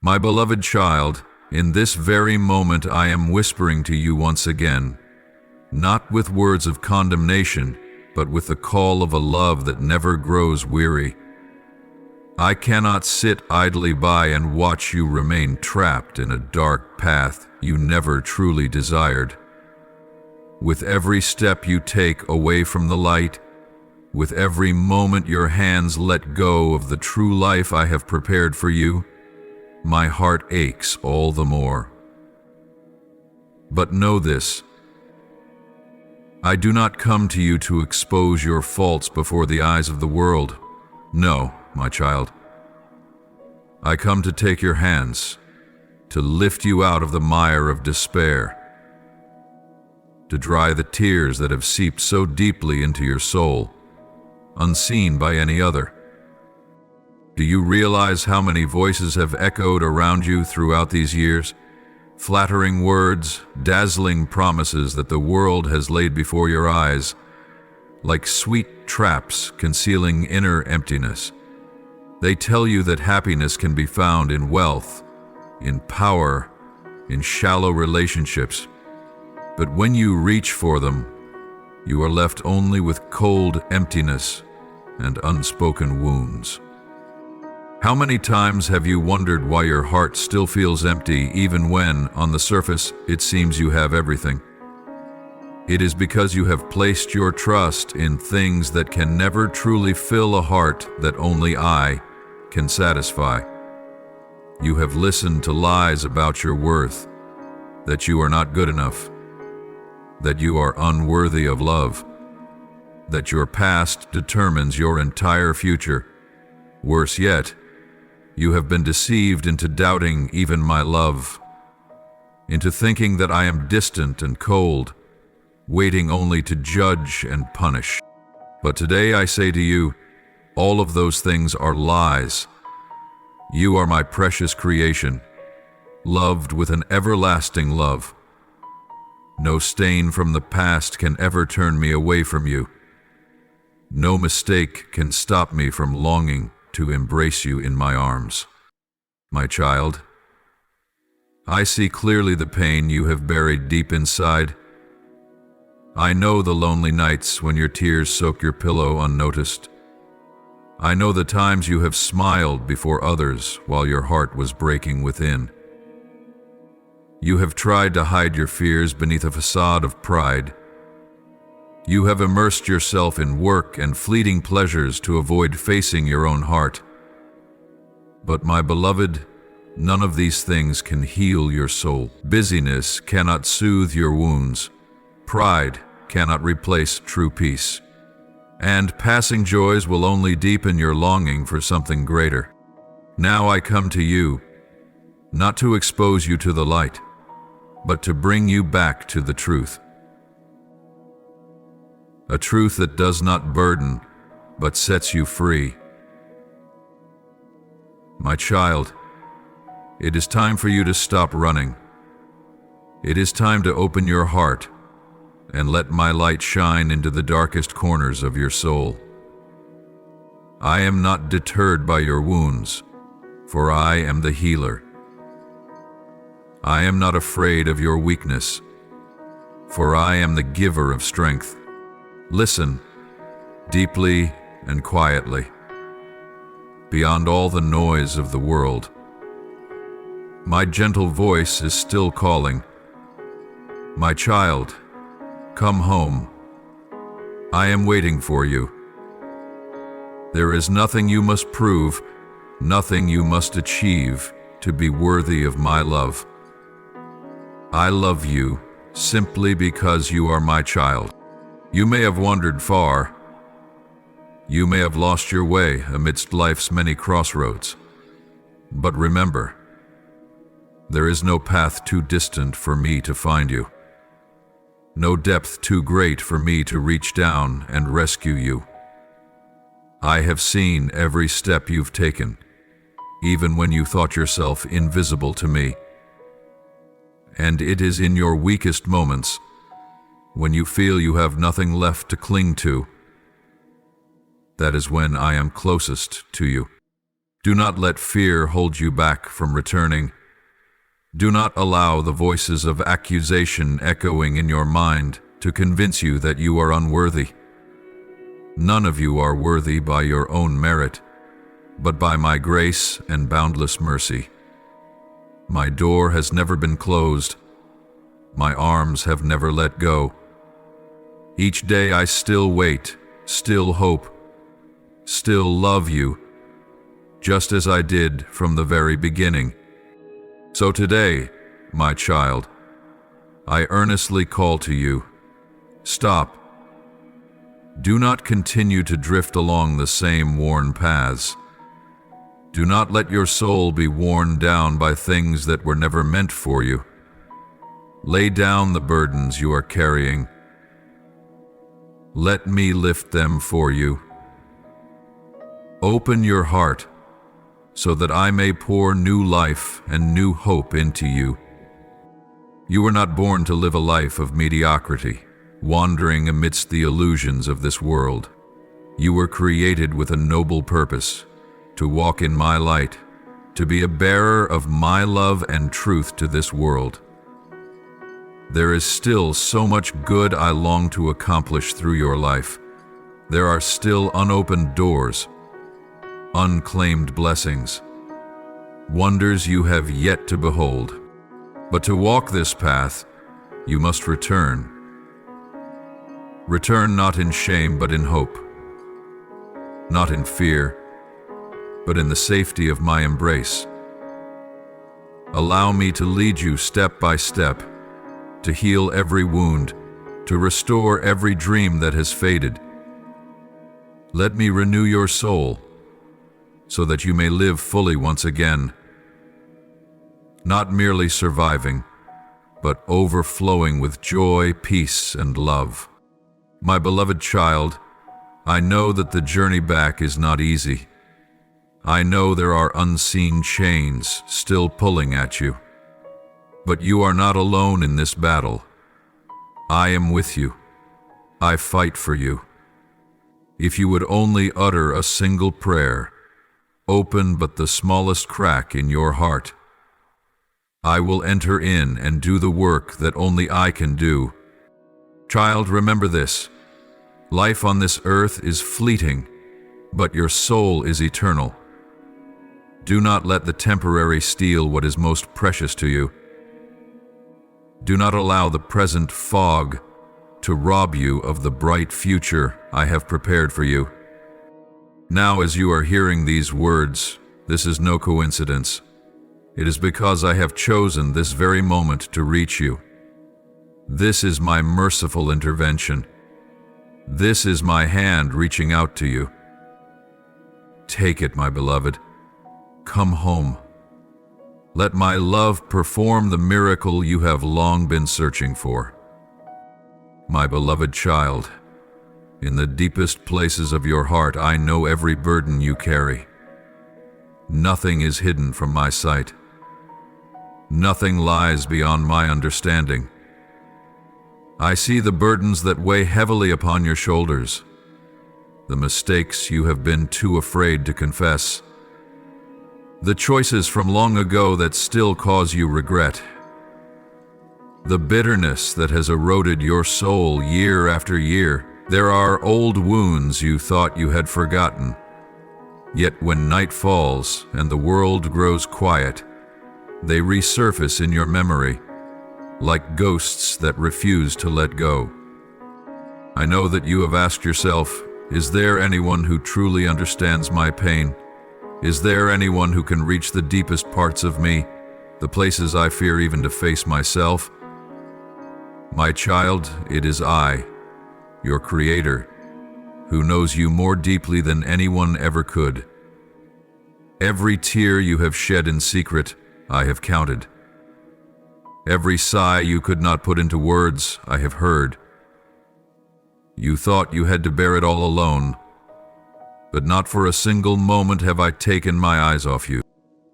My beloved child, in this very moment I am whispering to you once again, not with words of condemnation, but with the call of a love that never grows weary. I cannot sit idly by and watch you remain trapped in a dark path you never truly desired. With every step you take away from the light, with every moment your hands let go of the true life I have prepared for you, my heart aches all the more. But know this: I do not come to you to expose your faults before the eyes of the world. No, my child. I come to take your hands, to lift you out of the mire of despair, to dry the tears that have seeped so deeply into your soul, unseen by any other. Do you realize how many voices have echoed around you throughout these years? Flattering words, dazzling promises that the world has laid before your eyes, like sweet traps concealing inner emptiness. They tell you that happiness can be found in wealth, in power, in shallow relationships. But when you reach for them, you are left only with cold emptiness and unspoken wounds. How many times have you wondered why your heart still feels empty even when, on the surface, it seems you have everything? It is because you have placed your trust in things that can never truly fill a heart that only I can satisfy. You have listened to lies about your worth, that you are not good enough, that you are unworthy of love, that your past determines your entire future. Worse yet, you have been deceived into doubting even my love, into thinking that I am distant and cold, waiting only to judge and punish. But today I say to you, all of those things are lies. You are my precious creation, loved with an everlasting love. No stain from the past can ever turn me away from you. No mistake can stop me from longing to embrace you in my arms. My child, I see clearly the pain you have buried deep inside. I know the lonely nights when your tears soak your pillow unnoticed. I know the times you have smiled before others while your heart was breaking within. You have tried to hide your fears beneath a facade of pride. You have immersed yourself in work and fleeting pleasures to avoid facing your own heart. But my beloved, none of these things can heal your soul. Busyness cannot soothe your wounds. Pride cannot replace true peace. And passing joys will only deepen your longing for something greater. Now I come to you, not to expose you to the light, but to bring you back to the truth. A truth that does not burden, but sets you free. My child, it is time for you to stop running. It is time to open your heart and let my light shine into the darkest corners of your soul. I am not deterred by your wounds, for I am the healer. I am not afraid of your weakness, for I am the giver of strength. Listen, deeply and quietly, beyond all the noise of the world. My gentle voice is still calling. My child, come home. I am waiting for you. There is nothing you must prove, nothing you must achieve to be worthy of my love. I love you simply because you are my child. You may have wandered far. You may have lost your way amidst life's many crossroads. But remember, there is no path too distant for me to find you. No depth too great for me to reach down and rescue you. I have seen every step you've taken, even when you thought yourself invisible to me. And it is in your weakest moments, when you feel you have nothing left to cling to, that is when I am closest to you. Do not let fear hold you back from returning. Do not allow the voices of accusation echoing in your mind to convince you that you are unworthy. None of you are worthy by your own merit, but by my grace and boundless mercy. My door has never been closed. My arms have never let go. Each day I still wait, still hope, still love you, just as I did from the very beginning. So today, my child, I earnestly call to you, stop. Do not continue to drift along the same worn paths. Do not let your soul be worn down by things that were never meant for you. Lay down the burdens you are carrying. Let me lift them for you. Open your heart so that I may pour new life and new hope into you. You were not born to live a life of mediocrity, wandering amidst the illusions of this world. You were created with a noble purpose, to walk in my light, to be a bearer of my love and truth to this world. There is still so much good I long to accomplish through your life. There are still unopened doors, unclaimed blessings, wonders you have yet to behold. But to walk this path, you must return. Return not in shame but in hope, not in fear, but in the safety of my embrace. Allow me to lead you step by step, to heal every wound, to restore every dream that has faded. Let me renew your soul, so that you may live fully once again, not merely surviving, but overflowing with joy, peace, and love. My beloved child, I know that the journey back is not easy. I know there are unseen chains still pulling at you. But you are not alone in this battle. I am with you. I fight for you. If you would only utter a single prayer, open but the smallest crack in your heart, I will enter in and do the work that only I can do. Child, remember this. Life on this earth is fleeting, but your soul is eternal. Do not let the temporary steal what is most precious to you. Do not allow the present fog to rob you of the bright future I have prepared for you. Now, as you are hearing these words, this is no coincidence. It is because I have chosen this very moment to reach you. This is my merciful intervention. This is my hand reaching out to you. Take it, my beloved. Come home. Let my love perform the miracle you have long been searching for. My beloved child, in the deepest places of your heart, I know every burden you carry. Nothing is hidden from my sight. Nothing lies beyond my understanding. I see the burdens that weigh heavily upon your shoulders, the mistakes you have been too afraid to confess, the choices from long ago that still cause you regret, the bitterness that has eroded your soul year after year. There are old wounds you thought you had forgotten. Yet when night falls and the world grows quiet, they resurface in your memory, like ghosts that refuse to let go. I know that you have asked yourself, is there anyone who truly understands my pain? Is there anyone who can reach the deepest parts of me, the places I fear even to face myself? My child, it is I, your Creator, who knows you more deeply than anyone ever could. Every tear you have shed in secret, I have counted. Every sigh you could not put into words, I have heard. You thought you had to bear it all alone, but not for a single moment have I taken my eyes off you.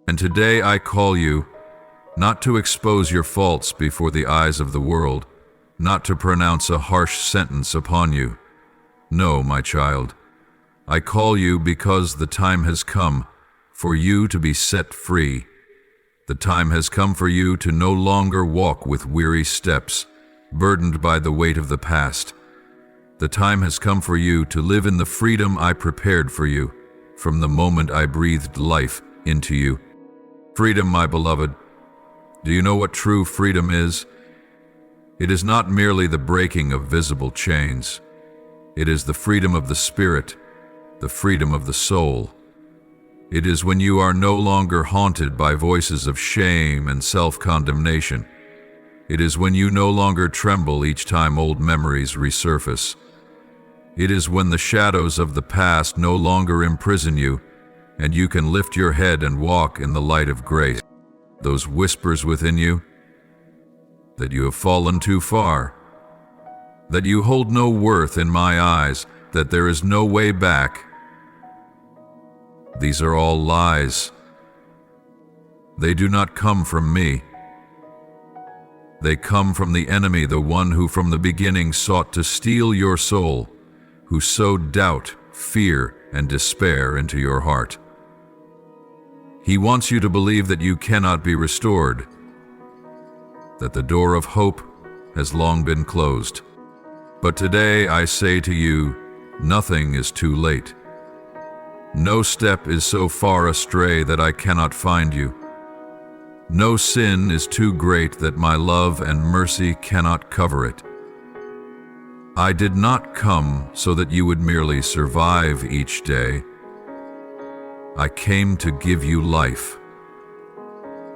And today I call you, not to expose your faults before the eyes of the world, not to pronounce a harsh sentence upon you. No, my child, I call you because the time has come for you to be set free. The time has come for you to no longer walk with weary steps, burdened by the weight of the past. The time has come for you to live in the freedom I prepared for you, from the moment I breathed life into you. Freedom, my beloved. Do you know what true freedom is? It is not merely the breaking of visible chains. It is the freedom of the spirit, the freedom of the soul. It is when you are no longer haunted by voices of shame and self-condemnation. It is when you no longer tremble each time old memories resurface. It is when the shadows of the past no longer imprison you, and you can lift your head and walk in the light of grace. Those whispers within you, that you have fallen too far, that you hold no worth in my eyes, that there is no way back. These are all lies. They do not come from me. They come from the enemy, the one who from the beginning sought to steal your soul, who sowed doubt, fear, and despair into your heart. He wants you to believe that you cannot be restored, that the door of hope has long been closed. But today I say to you, nothing is too late. No step is so far astray that I cannot find you. No sin is too great that my love and mercy cannot cover it. I did not come so that you would merely survive each day. I came to give you life,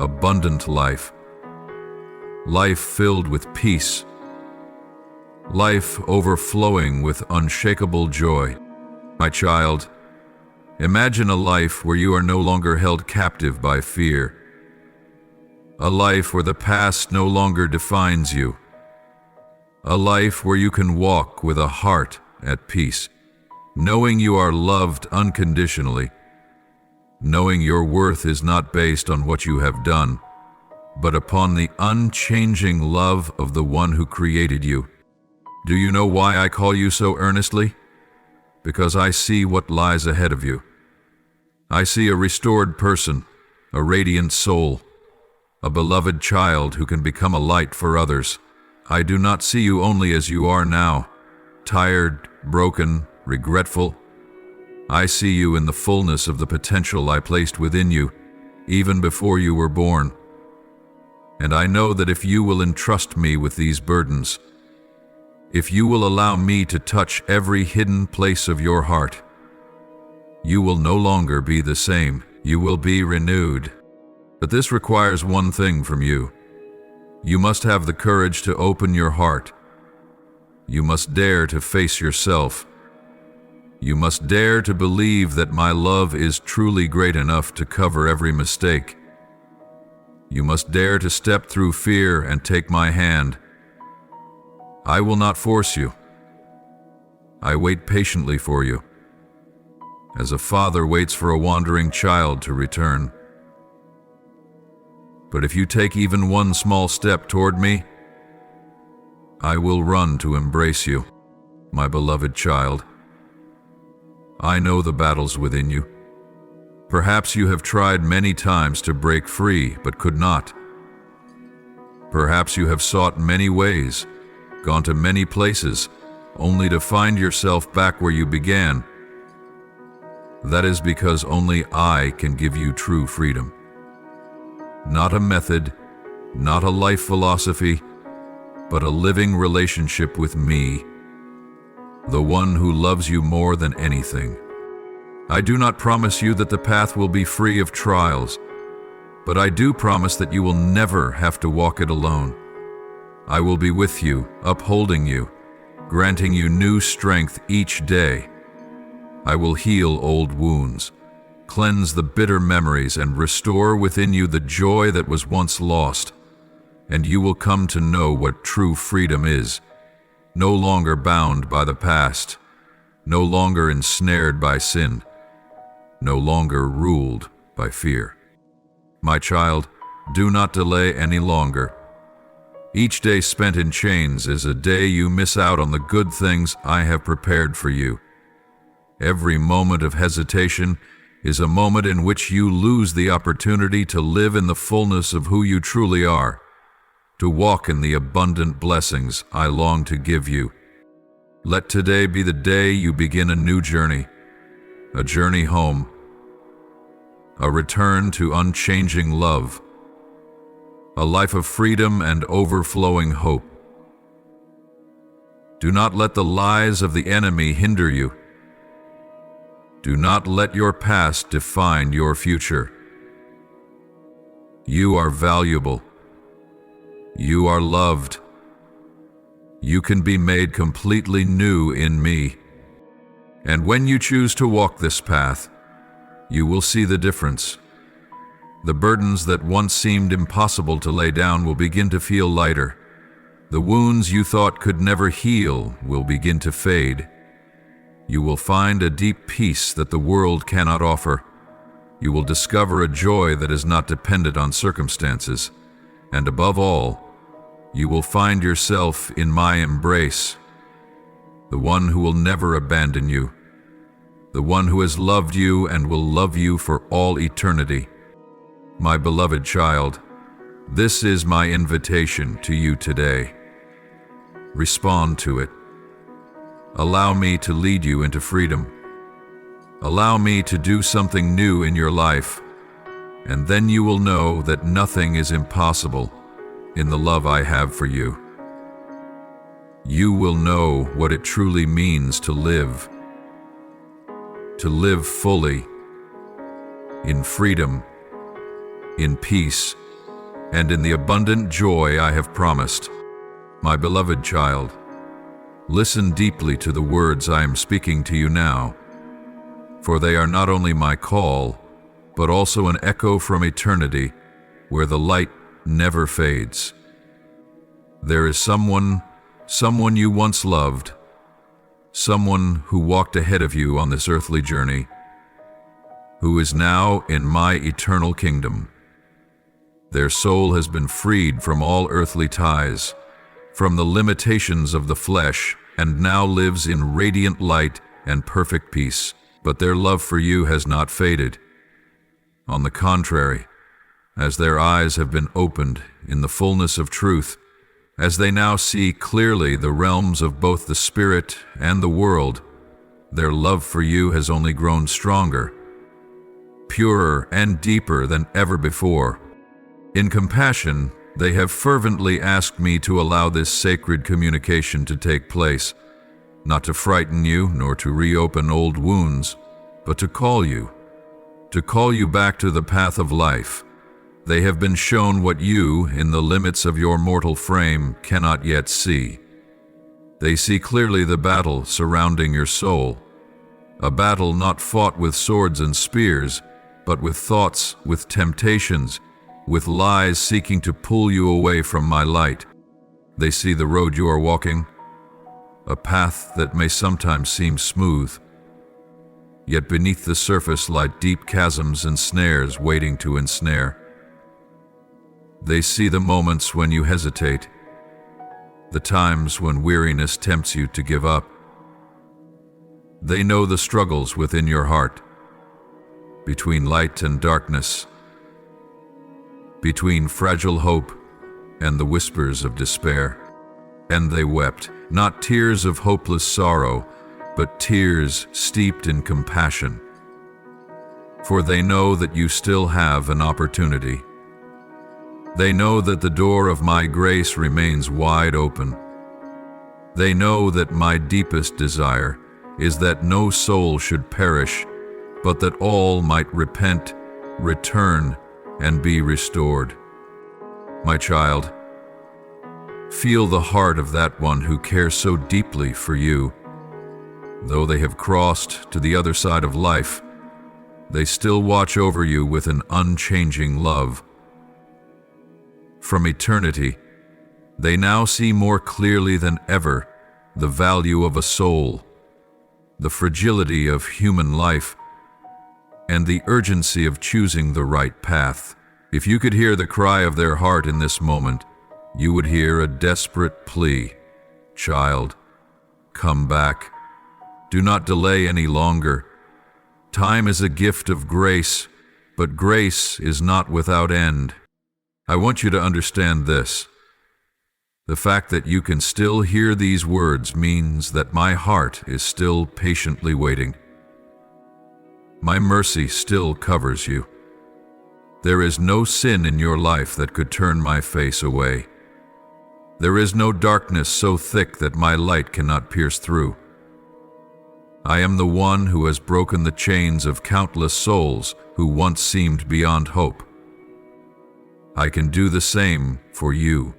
abundant life, life filled with peace, life overflowing with unshakable joy. My child, imagine a life where you are no longer held captive by fear, a life where the past no longer defines you, a life where you can walk with a heart at peace, knowing you are loved unconditionally, knowing your worth is not based on what you have done, but upon the unchanging love of the one who created you. Do you know why I call you so earnestly? Because I see what lies ahead of you. I see a restored person, a radiant soul, a beloved child who can become a light for others. I do not see you only as you are now, tired, broken, regretful. I see you in the fullness of the potential I placed within you, even before you were born. And I know that if you will entrust me with these burdens, if you will allow me to touch every hidden place of your heart, you will no longer be the same. You will be renewed. But this requires one thing from you. You must have the courage to open your heart. You must dare to face yourself. You must dare to believe that my love is truly great enough to cover every mistake. You must dare to step through fear and take my hand. I will not force you. I wait patiently for you, as a father waits for a wandering child to return. But if you take even one small step toward me, I will run to embrace you, my beloved child. I know the battles within you. Perhaps you have tried many times to break free, but could not. Perhaps you have sought many ways, gone to many places, only to find yourself back where you began. That is because only I can give you true freedom. Not a method, not a life philosophy, but a living relationship with me, the one who loves you more than anything. I do not promise you that the path will be free of trials, but I do promise that you will never have to walk it alone. I will be with you, upholding you, granting you new strength each day. I will heal old wounds, cleanse the bitter memories, and restore within you the joy that was once lost. And you will come to know what true freedom is, no longer bound by the past, no longer ensnared by sin, no longer ruled by fear. My child, do not delay any longer. Each day spent in chains is a day you miss out on the good things I have prepared for you. Every moment of hesitation is a moment in which you lose the opportunity to live in the fullness of who you truly are, to walk in the abundant blessings I long to give you. Let today be the day you begin a new journey, a journey home, a return to unchanging love, a life of freedom and overflowing hope. Do not let the lies of the enemy hinder you. Do not let your past define your future. You are valuable. You are loved. You can be made completely new in me. And when you choose to walk this path, you will see the difference. The burdens that once seemed impossible to lay down will begin to feel lighter. The wounds you thought could never heal will begin to fade. You will find a deep peace that the world cannot offer. You will discover a joy that is not dependent on circumstances. And above all, you will find yourself in my embrace, the one who will never abandon you, the one who has loved you and will love you for all eternity. My beloved child, this is my invitation to you today. Respond to it. Allow me to lead you into freedom. Allow me to do something new in your life, and then you will know that nothing is impossible in the love I have for you. You will know what it truly means to live fully, in freedom, in peace, and in the abundant joy I have promised. My beloved child, listen deeply to the words I am speaking to you now, for they are not only my call, but also an echo from eternity where the light never fades. There is someone you once loved, someone who walked ahead of you on this earthly journey, who is now in my eternal kingdom. Their soul has been freed from all earthly ties, from the limitations of the flesh, and now lives in radiant light and perfect peace. But their love for you has not faded. On the contrary, as their eyes have been opened in the fullness of truth, as they now see clearly the realms of both the spirit and the world, their love for you has only grown stronger, purer and deeper than ever before. In compassion, they have fervently asked me to allow this sacred communication to take place, not to frighten you nor to reopen old wounds, but to call you back to the path of life. They have been shown what you, in the limits of your mortal frame, cannot yet see. They see clearly the battle surrounding your soul, a battle not fought with swords and spears, but with thoughts, with temptations, with lies seeking to pull you away from my light. They see the road you are walking, a path that may sometimes seem smooth, yet beneath the surface lie deep chasms and snares waiting to ensnare. They see the moments when you hesitate, the times when weariness tempts you to give up. They know the struggles within your heart, between light and darkness, between fragile hope and the whispers of despair. And they wept, not tears of hopeless sorrow, but tears steeped in compassion. For they know that you still have an opportunity. They know that the door of my grace remains wide open. They know that my deepest desire is that no soul should perish, but that all might repent, return, and be restored. My child, feel the heart of that one who cares so deeply for you. Though they have crossed to the other side of life, they still watch over you with an unchanging love. From eternity, they now see more clearly than ever the value of a soul, the fragility of human life, and the urgency of choosing the right path. If you could hear the cry of their heart in this moment, you would hear a desperate plea. Child, come back. Do not delay any longer. Time is a gift of grace, but grace is not without end. I want you to understand this. The fact that you can still hear these words means that my heart is still patiently waiting. My mercy still covers you. There is no sin in your life that could turn my face away. There is no darkness so thick that my light cannot pierce through. I am the one who has broken the chains of countless souls who once seemed beyond hope. I can do the same for you.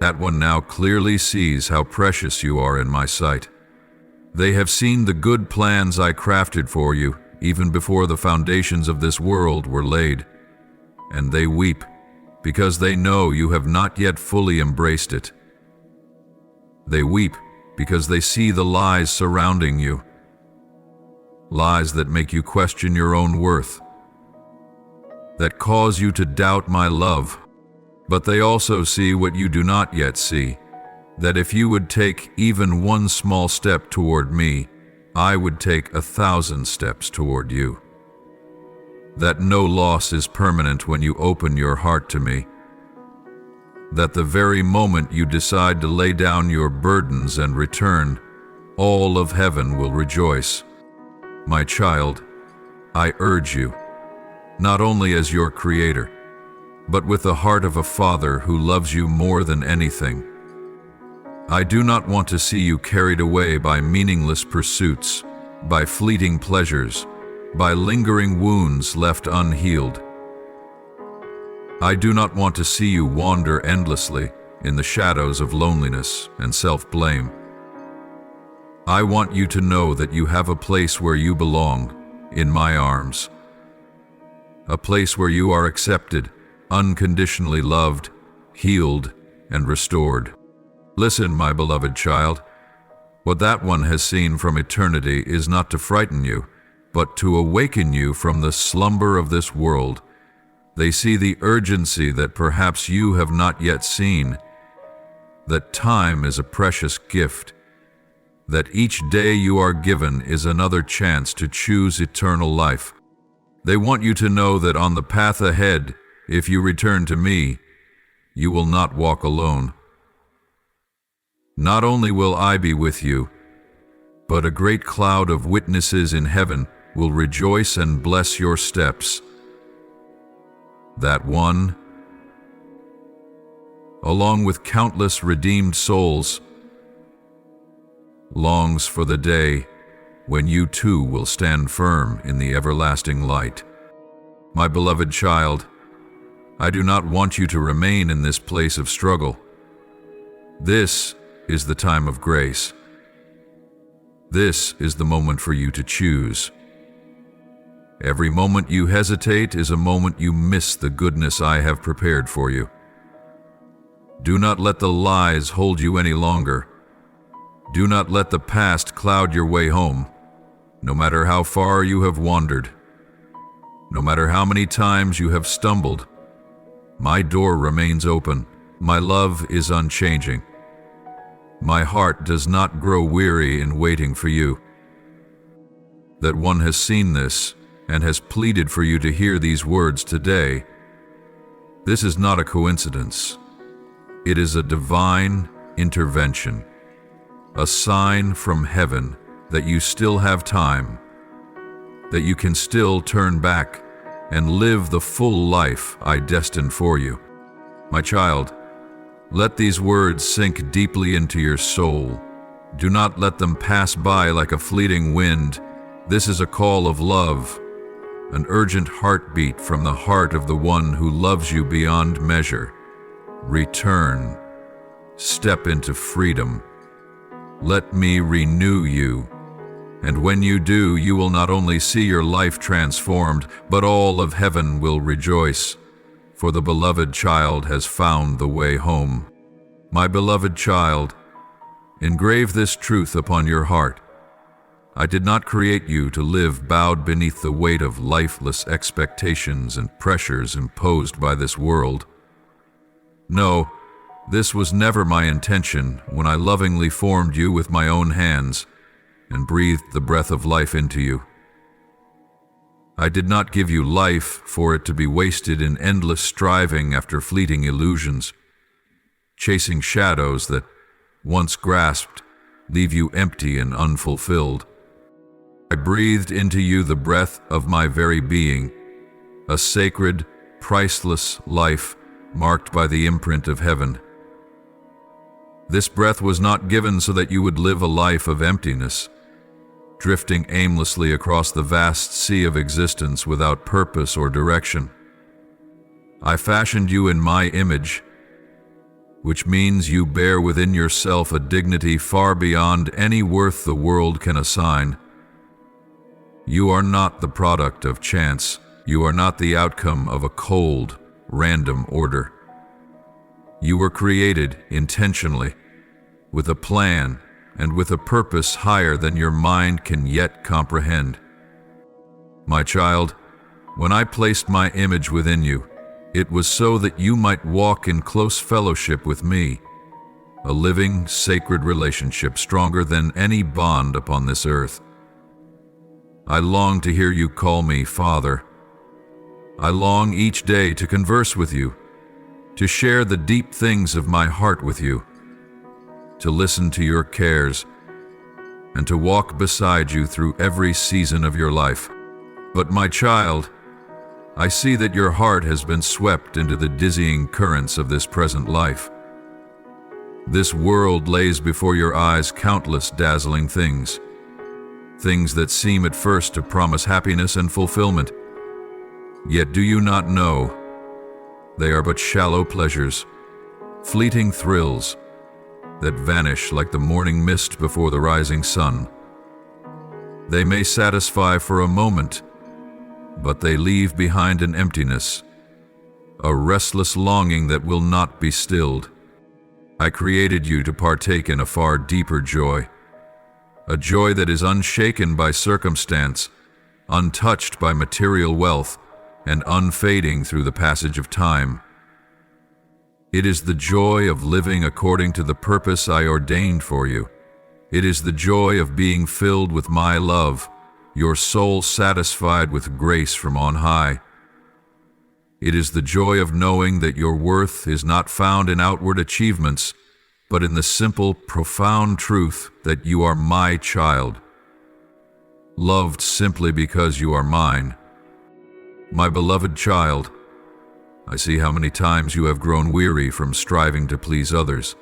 That one now clearly sees how precious you are in my sight. They have seen the good plans I crafted for you even before the foundations of this world were laid, and they weep because they know you have not yet fully embraced it. They weep because they see the lies surrounding you, lies that make you question your own worth, that cause you to doubt my love. But they also see what you do not yet see, that if you would take even one small step toward me, I would take 1,000 steps toward you. That no loss is permanent when you open your heart to me. That the very moment you decide to lay down your burdens and return, all of heaven will rejoice. My child, I urge you, not only as your creator, but with the heart of a father who loves you more than anything. I do not want to see you carried away by meaningless pursuits, by fleeting pleasures, by lingering wounds left unhealed. I do not want to see you wander endlessly in the shadows of loneliness and self-blame. I want you to know that you have a place where you belong, in my arms. A place where you are accepted, unconditionally loved, healed, and restored. Listen, my beloved child. What that one has seen from eternity is not to frighten you, but to awaken you from the slumber of this world. They see the urgency that perhaps you have not yet seen, that time is a precious gift, that each day you are given is another chance to choose eternal life. They want you to know that on the path ahead, if you return to me, you will not walk alone. Not only will I be with you, but a great cloud of witnesses in heaven will rejoice and bless your steps. That one, along with countless redeemed souls, longs for the day when you too will stand firm in the everlasting light. My beloved child, I do not want you to remain in this place of struggle. This is the time of grace. This is the moment for you to choose. Every moment you hesitate is a moment you miss the goodness I have prepared for you. Do not let the lies hold you any longer. Do not let the past cloud your way home, no matter how far you have wandered, no matter how many times you have stumbled. My door remains open. My love is unchanging. My heart does not grow weary in waiting for you. That one has seen this and has pleaded for you to hear these words today. This is not a coincidence. It is a divine intervention, a sign from heaven that you still have time, that you can still turn back and live the full life I destined for you. My child, let these words sink deeply into your soul. Do not let them pass by like a fleeting wind. This is a call of love, an urgent heartbeat from the heart of the one who loves you beyond measure. Return. Step into freedom. Let me renew you. And when you do, you will not only see your life transformed, but all of heaven will rejoice. For the beloved child has found the way home. My beloved child, engrave this truth upon your heart. I did not create you to live bowed beneath the weight of lifeless expectations and pressures imposed by this world. No, this was never my intention when I lovingly formed you with my own hands and breathed the breath of life into you. I did not give you life for it to be wasted in endless striving after fleeting illusions, chasing shadows that, once grasped, leave you empty and unfulfilled. I breathed into you the breath of my very being, a sacred, priceless life marked by the imprint of heaven. This breath was not given so that you would live a life of emptiness, drifting aimlessly across the vast sea of existence without purpose or direction. I fashioned you in my image, which means you bear within yourself a dignity far beyond any worth the world can assign. You are not the product of chance. You are not the outcome of a cold, random order. You were created intentionally, with a plan and with a purpose higher than your mind can yet comprehend. My child, when I placed my image within you, it was so that you might walk in close fellowship with me, a living, sacred relationship stronger than any bond upon this earth. I long to hear you call me Father. I long each day to converse with you, to share the deep things of my heart with you, to listen to your cares, and to walk beside you through every season of your life. But my child, I see that your heart has been swept into the dizzying currents of this present life. This world lays before your eyes countless dazzling things that seem at first to promise happiness and fulfillment. Yet do you not know they are but shallow pleasures, fleeting thrills that vanish like the morning mist before the rising sun. They may satisfy for a moment, but they leave behind an emptiness, a restless longing that will not be stilled. I created you to partake in a far deeper joy, a joy that is unshaken by circumstance, untouched by material wealth, and unfading through the passage of time. It is the joy of living according to the purpose I ordained for you. It is the joy of being filled with my love, your soul satisfied with grace from on high. It is the joy of knowing that your worth is not found in outward achievements, but in the simple, profound truth that you are my child, loved simply because you are mine. My beloved child, I see how many times you have grown weary from striving to please others,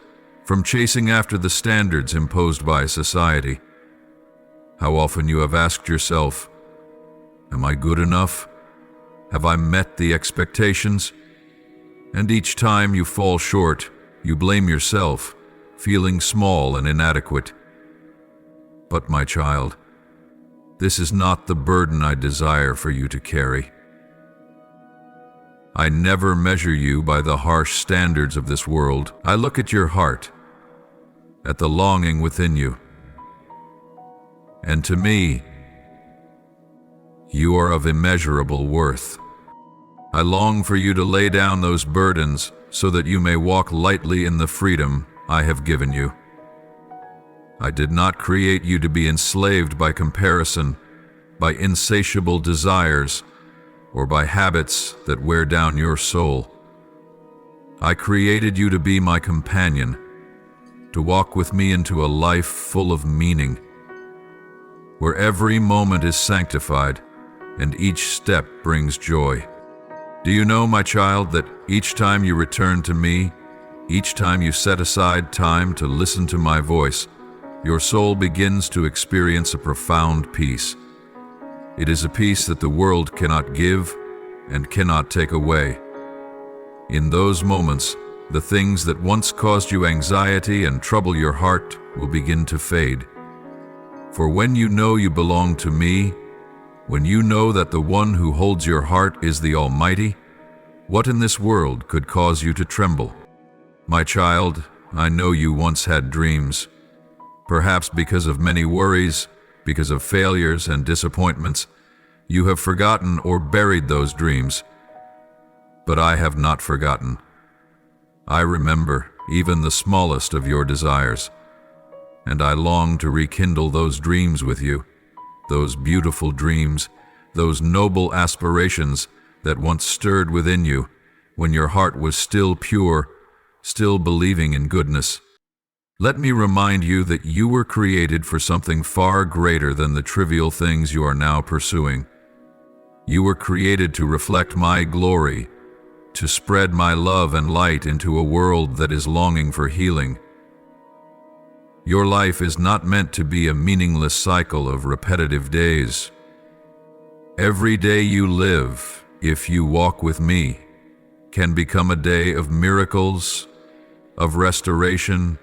from chasing after the standards imposed by society. How often you have asked yourself, am I good enough? Have I met the expectations? And each time you fall short, you blame yourself, feeling small and inadequate. But my child, this is not the burden I desire for you to carry. I never measure you by the harsh standards of this world. I look at your heart, at the longing within you. And to me, you are of immeasurable worth. I long for you to lay down those burdens so that you may walk lightly in the freedom I have given you. I did not create you to be enslaved by comparison, by insatiable desires, or by habits that wear down your soul. I created you to be my companion, to walk with me into a life full of meaning, where every moment is sanctified and each step brings joy. Do you know, my child, that each time you return to me, each time you set aside time to listen to my voice, your soul begins to experience a profound peace. It is a peace that the world cannot give and cannot take away. In those moments, the things that once caused you anxiety and trouble your heart will begin to fade. For when you know you belong to me, when you know that the one who holds your heart is the Almighty, what in this world could cause you to tremble? My child, I know you once had dreams, perhaps because of many worries, because of failures and disappointments. You have forgotten or buried those dreams, but I have not forgotten. I remember even the smallest of your desires, and I long to rekindle those dreams with you, those beautiful dreams those noble aspirations that once stirred within you when your heart was still pure, still believing in goodness. Let me remind you that you were created for something far greater than the trivial things you are now pursuing. You were created to reflect my glory, to spread my love and light into a world that is longing for healing. Your life is not meant to be a meaningless cycle of repetitive days. Every day you live, if you walk with me, can become a day of miracles, of restoration,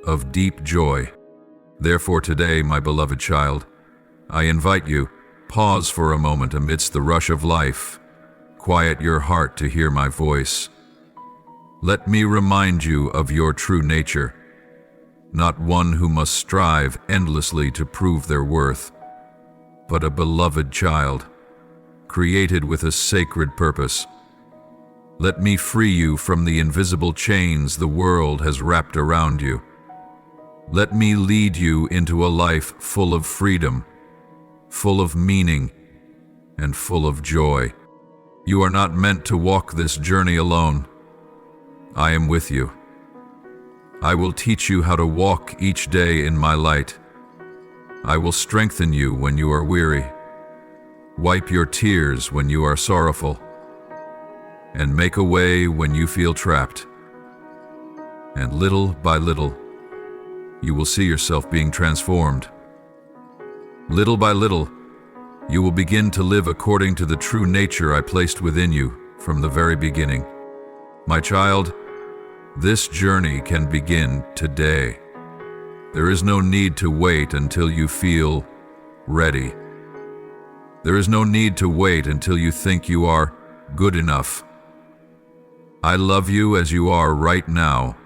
of deep joy. Therefore today, my beloved child, I invite you, pause for a moment amidst the rush of life. Quiet your heart to hear my voice. Let me remind you of your true nature, not one who must strive endlessly to prove their worth, but a beloved child, created with a sacred purpose. Let me free you from the invisible chains the world has wrapped around you. Let me lead you into a life full of freedom, full of meaning, and full of joy. You are not meant to walk this journey alone. I am with you. I will teach you how to walk each day in my light. I will strengthen you when you are weary, wipe your tears when you are sorrowful, and make a way when you feel trapped. And little by little, you will see yourself being transformed. Little by little, you will begin to live according to the true nature I placed within you from the very beginning. My child, this journey can begin today. There is no need to wait until you feel ready. There is no need to wait until you think you are good enough. I love you as you are right now,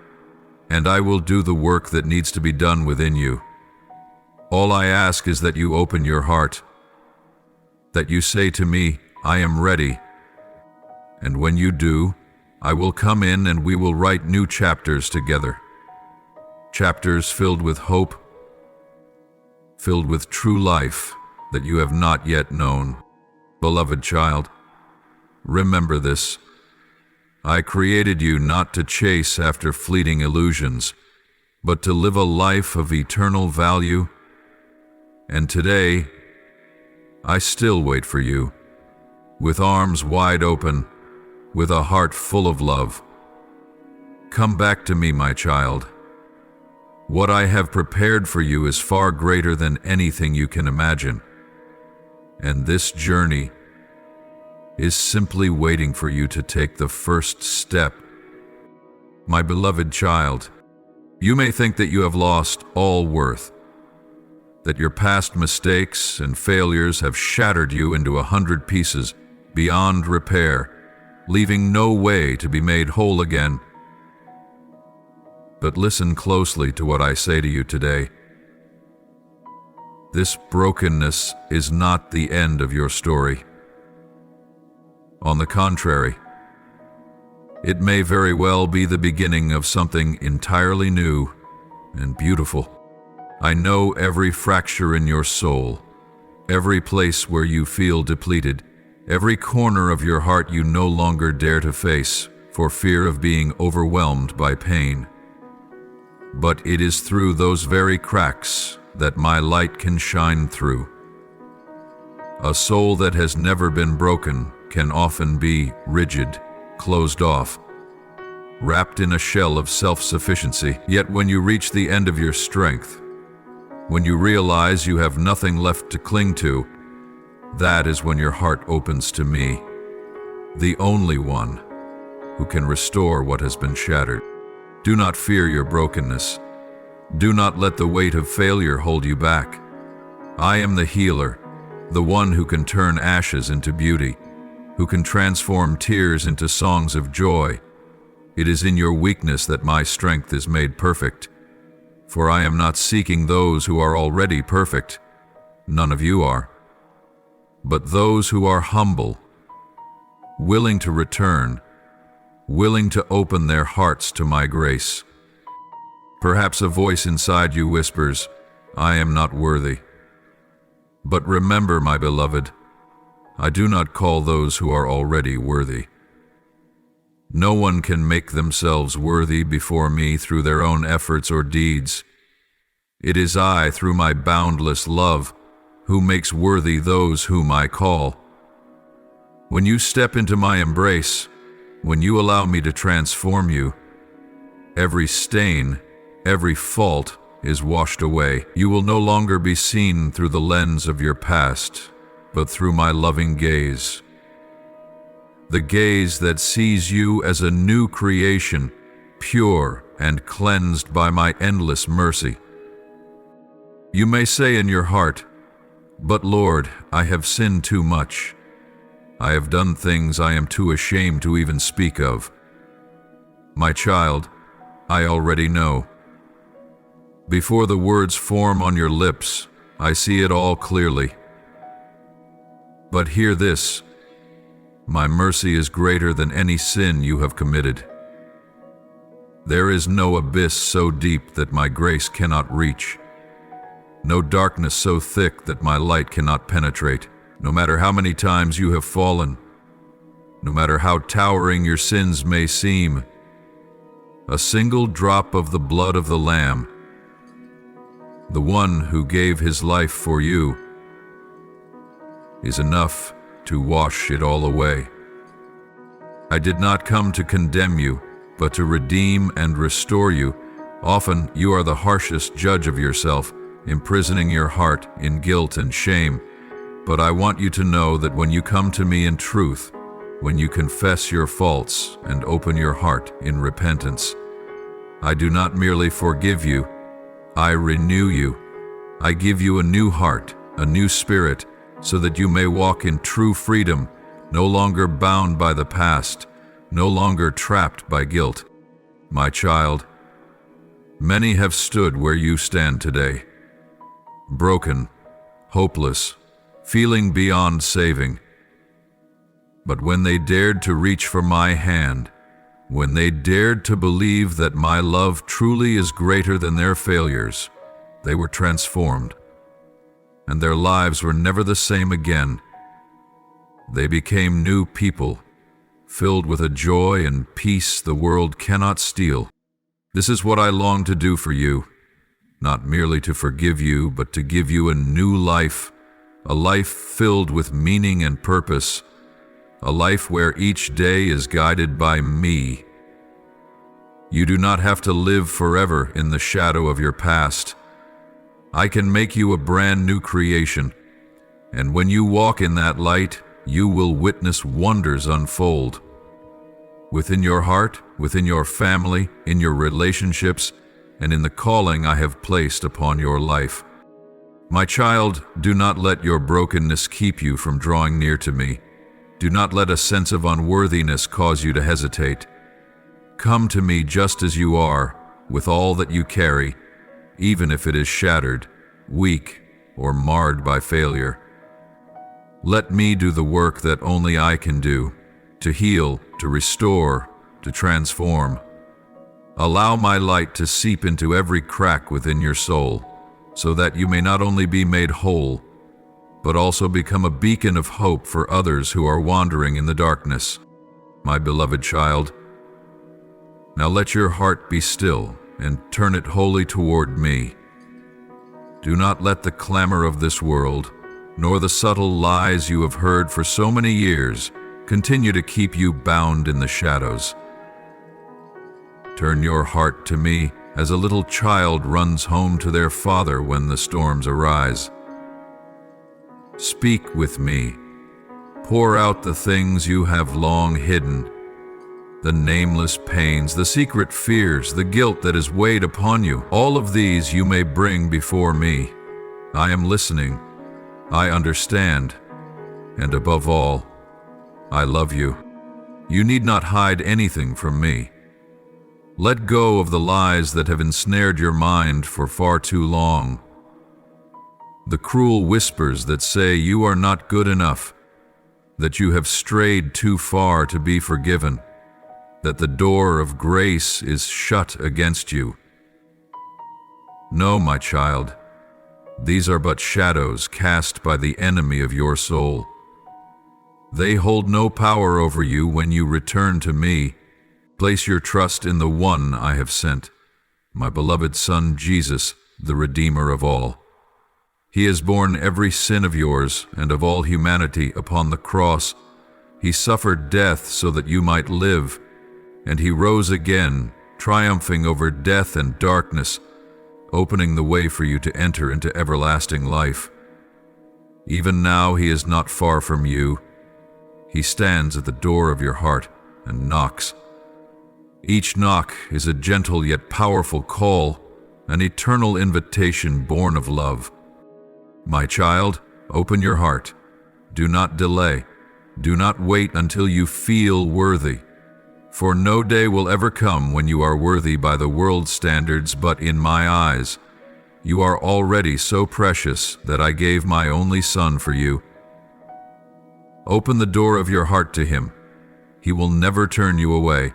and I will do the work that needs to be done within you. All I ask is that you open your heart, that you say to me, I am ready. And when you do, I will come in and we will write new chapters together. Chapters filled with hope, filled with true life that you have not yet known. Beloved child, remember this. I created you not to chase after fleeting illusions, but to live a life of eternal value. And today, I still wait for you, with arms wide open, with a heart full of love. Come back to me, my child. What I have prepared for you is far greater than anything you can imagine. And this journey is simply waiting for you to take the first step. My beloved child, you may think that you have lost all worth, that your past mistakes and failures have shattered you into 100 pieces beyond repair, leaving no way to be made whole again. But listen closely to what I say to you today. This brokenness is not the end of your story. On the contrary, it may very well be the beginning of something entirely new and beautiful. I know every fracture in your soul, every place where you feel depleted, every corner of your heart you no longer dare to face for fear of being overwhelmed by pain. But it is through those very cracks that my light can shine through. A soul that has never been broken can often be rigid, closed off, wrapped in a shell of self-sufficiency. Yet when you reach the end of your strength, when you realize you have nothing left to cling to, that is when your heart opens to me, the only one who can restore what has been shattered. Do not fear your brokenness. Do not let the weight of failure hold you back. I am the healer, the one who can turn ashes into beauty, who can transform tears into songs of joy. It is in your weakness that my strength is made perfect. For I am not seeking those who are already perfect. None of you are. But those who are humble, willing to return, willing to open their hearts to my grace. Perhaps a voice inside you whispers, I am not worthy. But remember, my beloved, I do not call those who are already worthy. No one can make themselves worthy before me through their own efforts or deeds. It is I, through my boundless love, who makes worthy those whom I call. When you step into my embrace, when you allow me to transform you, every stain, every fault is washed away. You will no longer be seen through the lens of your past, but through my loving gaze. The gaze that sees you as a new creation, pure and cleansed by my endless mercy. You may say in your heart, "But Lord, I have sinned too much. I have done things I am too ashamed to even speak of." My child, I already know. Before the words form on your lips, I see it all clearly. But hear this: my mercy is greater than any sin you have committed. There is no abyss so deep that my grace cannot reach, no darkness so thick that my light cannot penetrate. No matter how many times you have fallen, no matter how towering your sins may seem, a single drop of the blood of the Lamb, the one who gave his life for you, is enough to wash it all away. I did not come to condemn you, but to redeem and restore you. Often you are the harshest judge of yourself, imprisoning your heart in guilt and shame. But I want you to know that when you come to me in truth, when you confess your faults and open your heart in repentance, I do not merely forgive you, I renew you. I give you a new heart, a new spirit, so that you may walk in true freedom, no longer bound by the past, no longer trapped by guilt. My child, many have stood where you stand today, broken, hopeless, feeling beyond saving. But when they dared to reach for my hand, when they dared to believe that my love truly is greater than their failures, they were transformed, and their lives were never the same again. They became new people, filled with a joy and peace the world cannot steal. This is what I long to do for you, not merely to forgive you, but to give you a new life, a life filled with meaning and purpose, a life where each day is guided by me. You do not have to live forever in the shadow of your past. I can make you a brand new creation, and when you walk in that light, you will witness wonders unfold. Within your heart, within your family, in your relationships, and in the calling I have placed upon your life. My child, do not let your brokenness keep you from drawing near to me. Do not let a sense of unworthiness cause you to hesitate. Come to me just as you are, with all that you carry, even if it is shattered, weak, or marred by failure. Let me do the work that only I can do, to heal, to restore, to transform. Allow my light to seep into every crack within your soul, so that you may not only be made whole, but also become a beacon of hope for others who are wandering in the darkness. My beloved child, now let your heart be still and turn it wholly toward me. Do not let the clamor of this world, nor the subtle lies you have heard for so many years, continue to keep you bound in the shadows. Turn your heart to me as a little child runs home to their father when the storms arise. Speak with me. Pour out the things you have long hidden, the nameless pains, the secret fears, the guilt that is weighed upon you. All of these you may bring before me. I am listening. I understand. And above all, I love you. You need not hide anything from me. Let go of the lies that have ensnared your mind for far too long. The cruel whispers that say you are not good enough, that you have strayed too far to be forgiven, that the door of grace is shut against you. No, my child, these are but shadows cast by the enemy of your soul. They hold no power over you when you return to me. Place your trust in the one I have sent, my beloved Son Jesus, the Redeemer of all. He has borne every sin of yours and of all humanity upon the cross. He suffered death so that you might live, and he rose again, triumphing over death and darkness, opening the way for you to enter into everlasting life. Even now he is not far from you. He stands at the door of your heart and knocks. Each knock is a gentle yet powerful call, an eternal invitation born of love. My child, open your heart. Do not delay. Do not wait until you feel worthy. For no day will ever come when you are worthy by the world's standards, but in my eyes. You are already so precious that I gave my only Son for you. Open the door of your heart to him. He will never turn you away.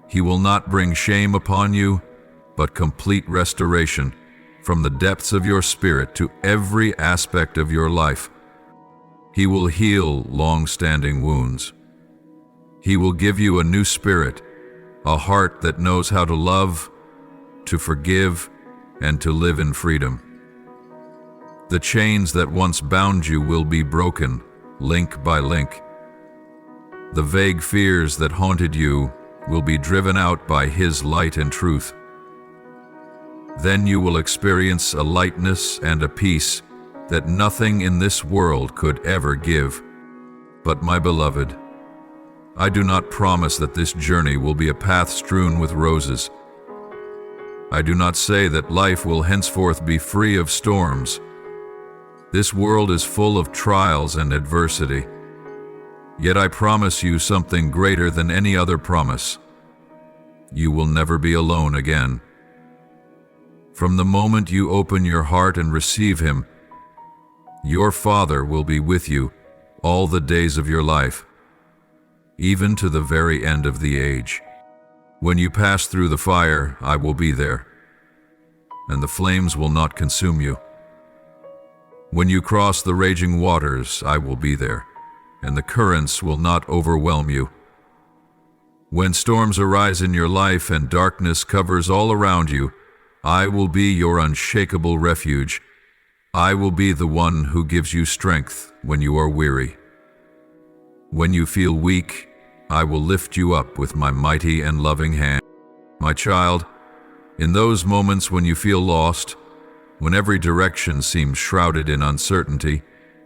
He will not bring shame upon you, but complete restoration from the depths of your spirit to every aspect of your life. He will heal long-standing wounds. He will give you a new spirit, a heart that knows how to love, to forgive, and to live in freedom. The chains that once bound you will be broken, link by link. The vague fears that haunted you will be driven out by his light and truth. Then you will experience a lightness and a peace that nothing in this world could ever give. But my beloved, I do not promise that this journey will be a path strewn with roses. I do not say that life will henceforth be free of storms. This world is full of trials and adversity. Yet I promise you something greater than any other promise. You will never be alone again. From the moment you open your heart and receive him, your Father will be with you all the days of your life, even to the very end of the age. When you pass through the fire, I will be there, and the flames will not consume you. When you cross the raging waters, I will be there, and the currents will not overwhelm you. When storms arise in your life and darkness covers all around you, I will be your unshakable refuge. I will be the one who gives you strength when you are weary. When you feel weak, I will lift you up with my mighty and loving hand. My child, in those moments when you feel lost, when every direction seems shrouded in uncertainty,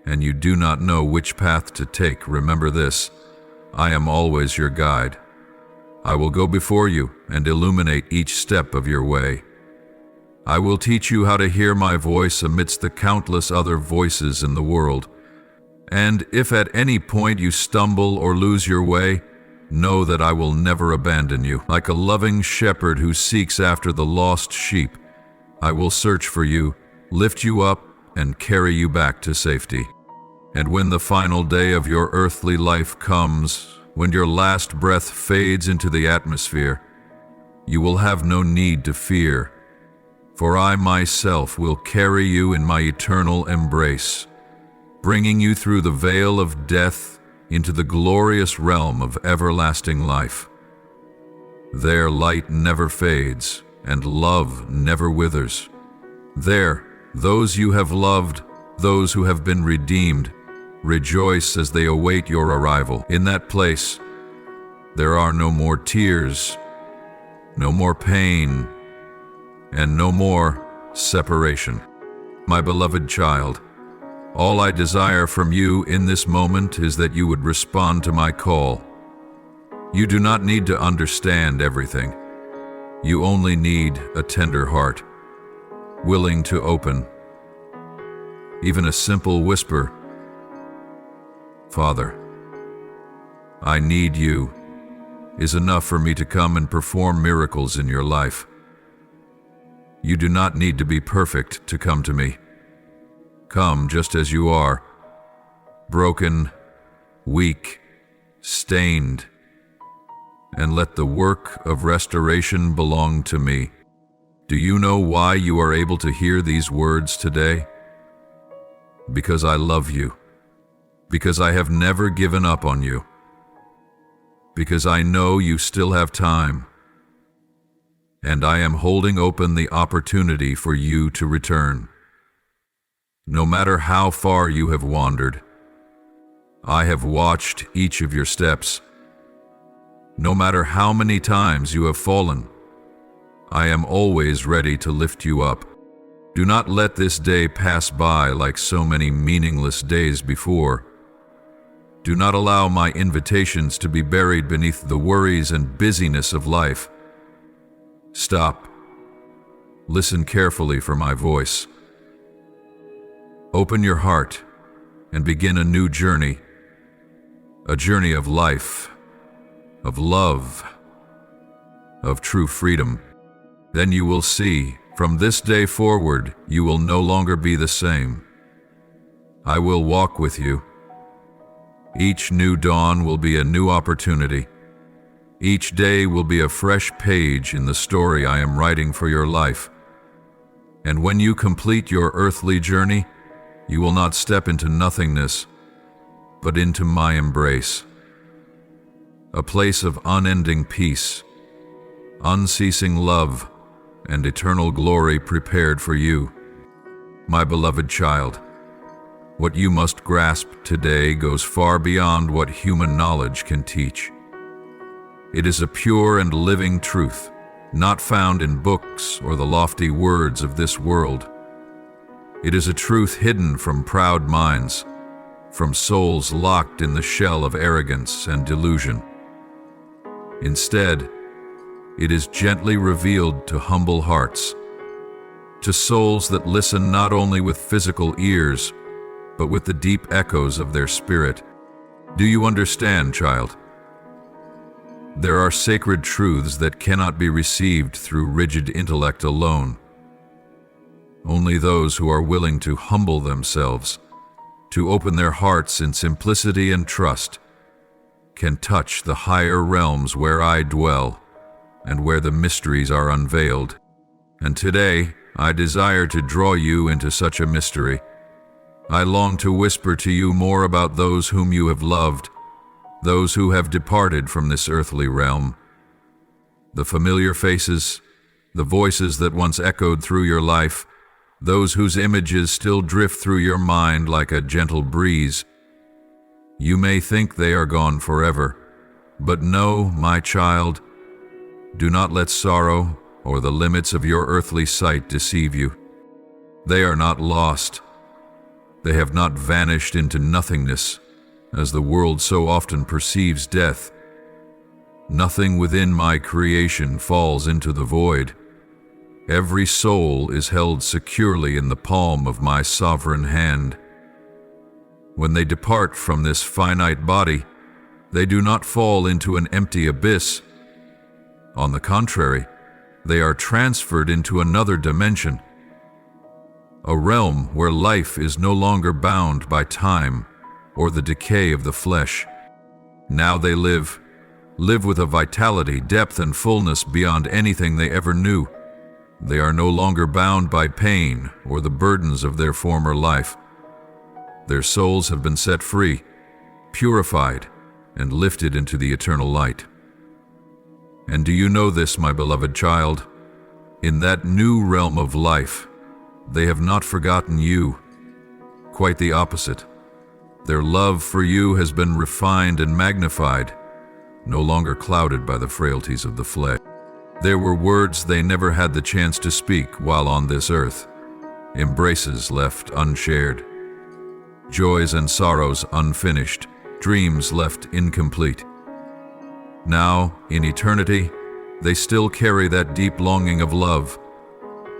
and you do not know which path to take, remember this: I am always your guide. I will go before you and illuminate each step of your way. I will teach you how to hear my voice amidst the countless other voices in the world. And if at any point you stumble or lose your way, know that I will never abandon you. Like a loving shepherd who seeks after the lost sheep, I will search for you, lift you up, and carry you back to safety. And when the final day of your earthly life comes, when your last breath fades into the atmosphere, you will have no need to fear, for I myself will carry you in my eternal embrace, bringing you through the veil of death into the glorious realm of everlasting life. There light never fades, and love never withers. There, those you have loved, those who have been redeemed, rejoice as they await your arrival. In that place, there are no more tears, no more pain, and no more separation. My beloved child, all I desire from you in this moment is that you would respond to my call. You do not need to understand everything. You only need a tender heart, willing to open. Even a simple whisper, "Father, I need you," is enough for me to come and perform miracles in your life. You do not need to be perfect to come to me. Come just as you are, broken, weak, stained, and let the work of restoration belong to me. Do you know why you are able to hear these words today? Because I love you. because I have never given up on you, because I know you still have time, and I am holding open the opportunity for you to return. No matter how far you have wandered, I have watched each of your steps. No matter how many times you have fallen, I am always ready to lift you up. Do not let this day pass by like so many meaningless days before. Do not allow my invitations to be buried beneath the worries and busyness of life. Stop. Listen carefully for my voice. Open your heart and begin a new journey. A journey of life, of love, of true freedom. Then you will see, from this day forward, you will no longer be the same. I will walk with you. Each new dawn will be a new opportunity. Each day will be a fresh page in the story I am writing for your life. And when you complete your earthly journey, you will not step into nothingness, but into my embrace. A place of unending peace, unceasing love, and eternal glory prepared for you. My beloved child, what you must grasp today goes far beyond what human knowledge can teach. It is a pure and living truth, not found in books or the lofty words of this world. It is a truth hidden from proud minds, from souls locked in the shell of arrogance and delusion. Instead, it is gently revealed to humble hearts, to souls that listen not only with physical ears, but with the deep echoes of their spirit. Do you understand, child? There are sacred truths that cannot be received through rigid intellect alone. Only those who are willing to humble themselves, to open their hearts in simplicity and trust, can touch the higher realms where I dwell and where the mysteries are unveiled. And today, I desire to draw you into such a mystery. I long to whisper to you more about those whom you have loved, those who have departed from this earthly realm. The familiar faces, the voices that once echoed through your life, those whose images still drift through your mind like a gentle breeze. You may think they are gone forever, but know, my child, do not let sorrow or the limits of your earthly sight deceive you. They are not lost. They have not vanished into nothingness, as the world so often perceives death. Nothing within my creation falls into the void. Every soul is held securely in the palm of my sovereign hand. When they depart from this finite body, they do not fall into an empty abyss. On the contrary, they are transferred into another dimension, a realm where life is no longer bound by time or the decay of the flesh. Now they live with a vitality, depth, and fullness beyond anything they ever knew. They are no longer bound by pain or the burdens of their former life. Their souls have been set free, purified, and lifted into the eternal light. And do you know this, my beloved child? In that new realm of life, they have not forgotten you. Quite the opposite. Their love for you has been refined and magnified, no longer clouded by the frailties of the flesh. There were words they never had the chance to speak while on this earth, embraces left unshared, joys and sorrows unfinished, dreams left incomplete. Now, in eternity, they still carry that deep longing of love,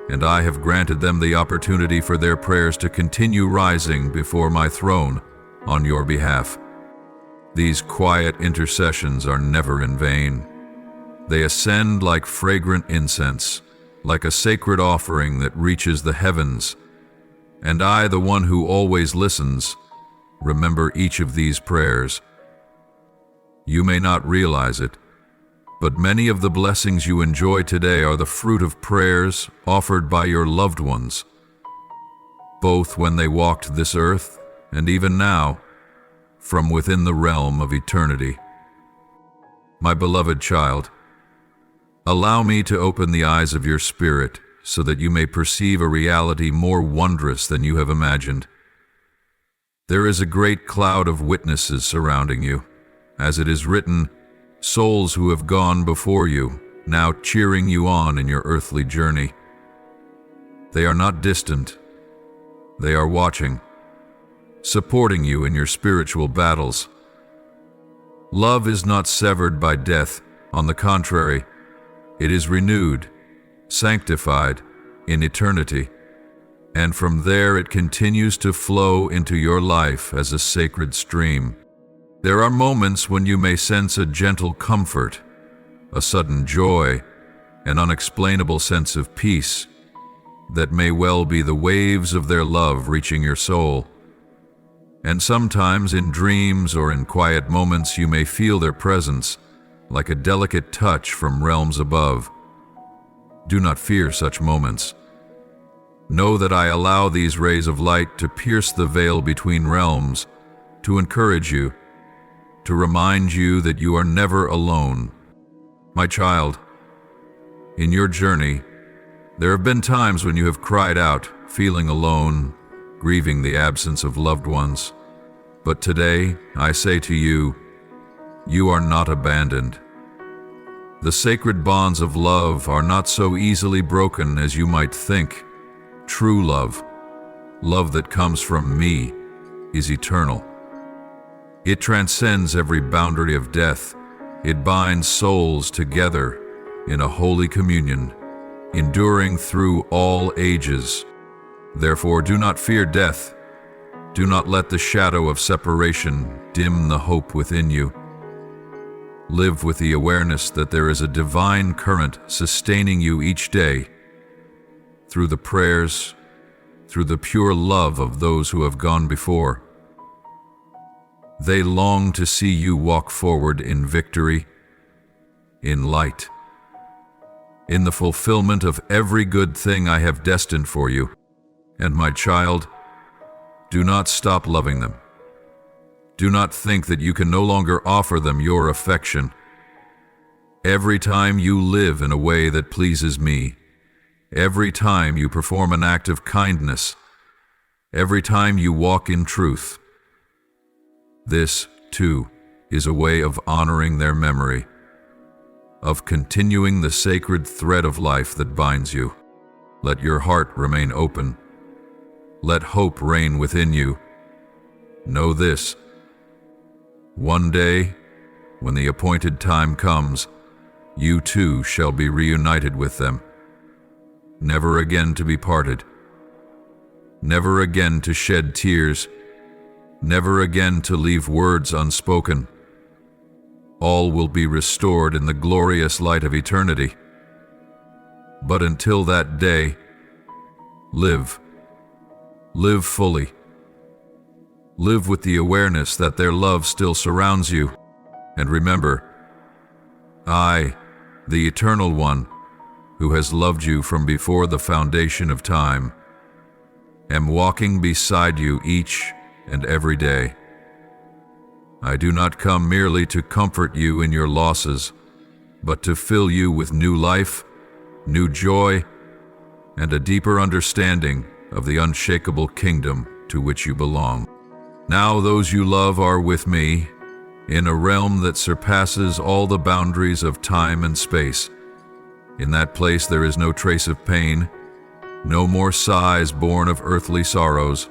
and I have granted them the opportunity for their prayers to continue rising before my throne on your behalf. These quiet intercessions are never in vain. They ascend like fragrant incense, like a sacred offering that reaches the heavens. And I, the one who always listens, remember each of these prayers. You may not realize it, but many of the blessings you enjoy today are the fruit of prayers offered by your loved ones. Both when they walked this earth and even now, from within the realm of eternity. My beloved child, allow me to open the eyes of your spirit so that you may perceive a reality more wondrous than you have imagined. There is a great cloud of witnesses surrounding you. As it is written, souls who have gone before you, now cheering you on in your earthly journey. They are not distant. They are watching, supporting you in your spiritual battles. Love is not severed by death. On the contrary, it is renewed, sanctified in eternity, and from there it continues to flow into your life as a sacred stream. There are moments when you may sense a gentle comfort, a sudden joy, an unexplainable sense of peace that may well be the waves of their love reaching your soul. And sometimes in dreams or in quiet moments you may feel their presence, like a delicate touch from realms above. Do not fear such moments. Know that I allow these rays of light to pierce the veil between realms, to encourage you, to remind you that you are never alone. My child, in your journey, there have been times when you have cried out, feeling alone, grieving the absence of loved ones. But today, I say to you, you are not abandoned. The sacred bonds of love are not so easily broken as you might think. True love, love that comes from me, is eternal. It transcends every boundary of death. It binds souls together in a holy communion, enduring through all ages. Therefore, do not fear death. Do not let the shadow of separation dim the hope within you. Live with the awareness that there is a divine current sustaining you each day through the prayers, through the pure love of those who have gone before. They long to see you walk forward in victory, in light, in the fulfillment of every good thing I have destined for you. And my child, do not stop loving them. Do not think that you can no longer offer them your affection. Every time you live in a way that pleases me, every time you perform an act of kindness, every time you walk in truth, this, too, is a way of honoring their memory, of continuing the sacred thread of life that binds you. Let your heart remain open. Let hope reign within you. Know this: one day, when the appointed time comes, you too shall be reunited with them, never again to be parted, never again to shed tears, never again to leave words unspoken. All will be restored in the glorious light of eternity. But until that day, live. Live fully. Live with the awareness that their love still surrounds you. And remember, I, the Eternal One, who has loved you from before the foundation of time, am walking beside you each and every day. I do not come merely to comfort you in your losses, but to fill you with new life, new joy, and a deeper understanding of the unshakable kingdom to which you belong. Now those you love are with me in a realm that surpasses all the boundaries of time and space. In that place there is no trace of pain, no more sighs born of earthly sorrows,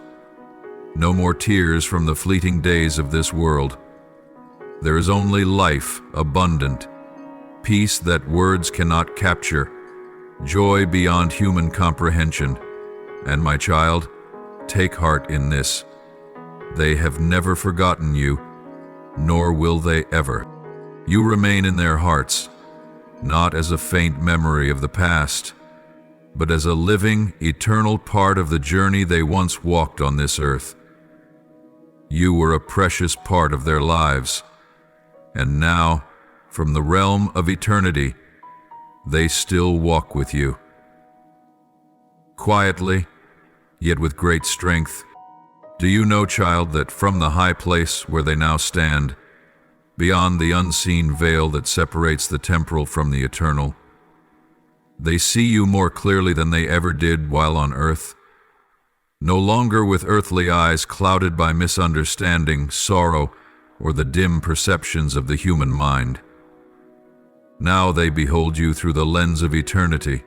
no more tears from the fleeting days of this world. There is only life abundant, peace that words cannot capture, joy beyond human comprehension. And my child, take heart in this. They have never forgotten you, nor will they ever. You remain in their hearts, not as a faint memory of the past, but as a living, eternal part of the journey they once walked on this earth. You were a precious part of their lives, and now, from the realm of eternity, they still walk with you. Quietly, yet with great strength, Do you know, child, that from the high place where they now stand, beyond the unseen veil that separates the temporal from the eternal, they see you more clearly than they ever did while on earth? No longer with earthly eyes clouded by misunderstanding, sorrow, or the dim perceptions of the human mind. Now they behold you through the lens of eternity.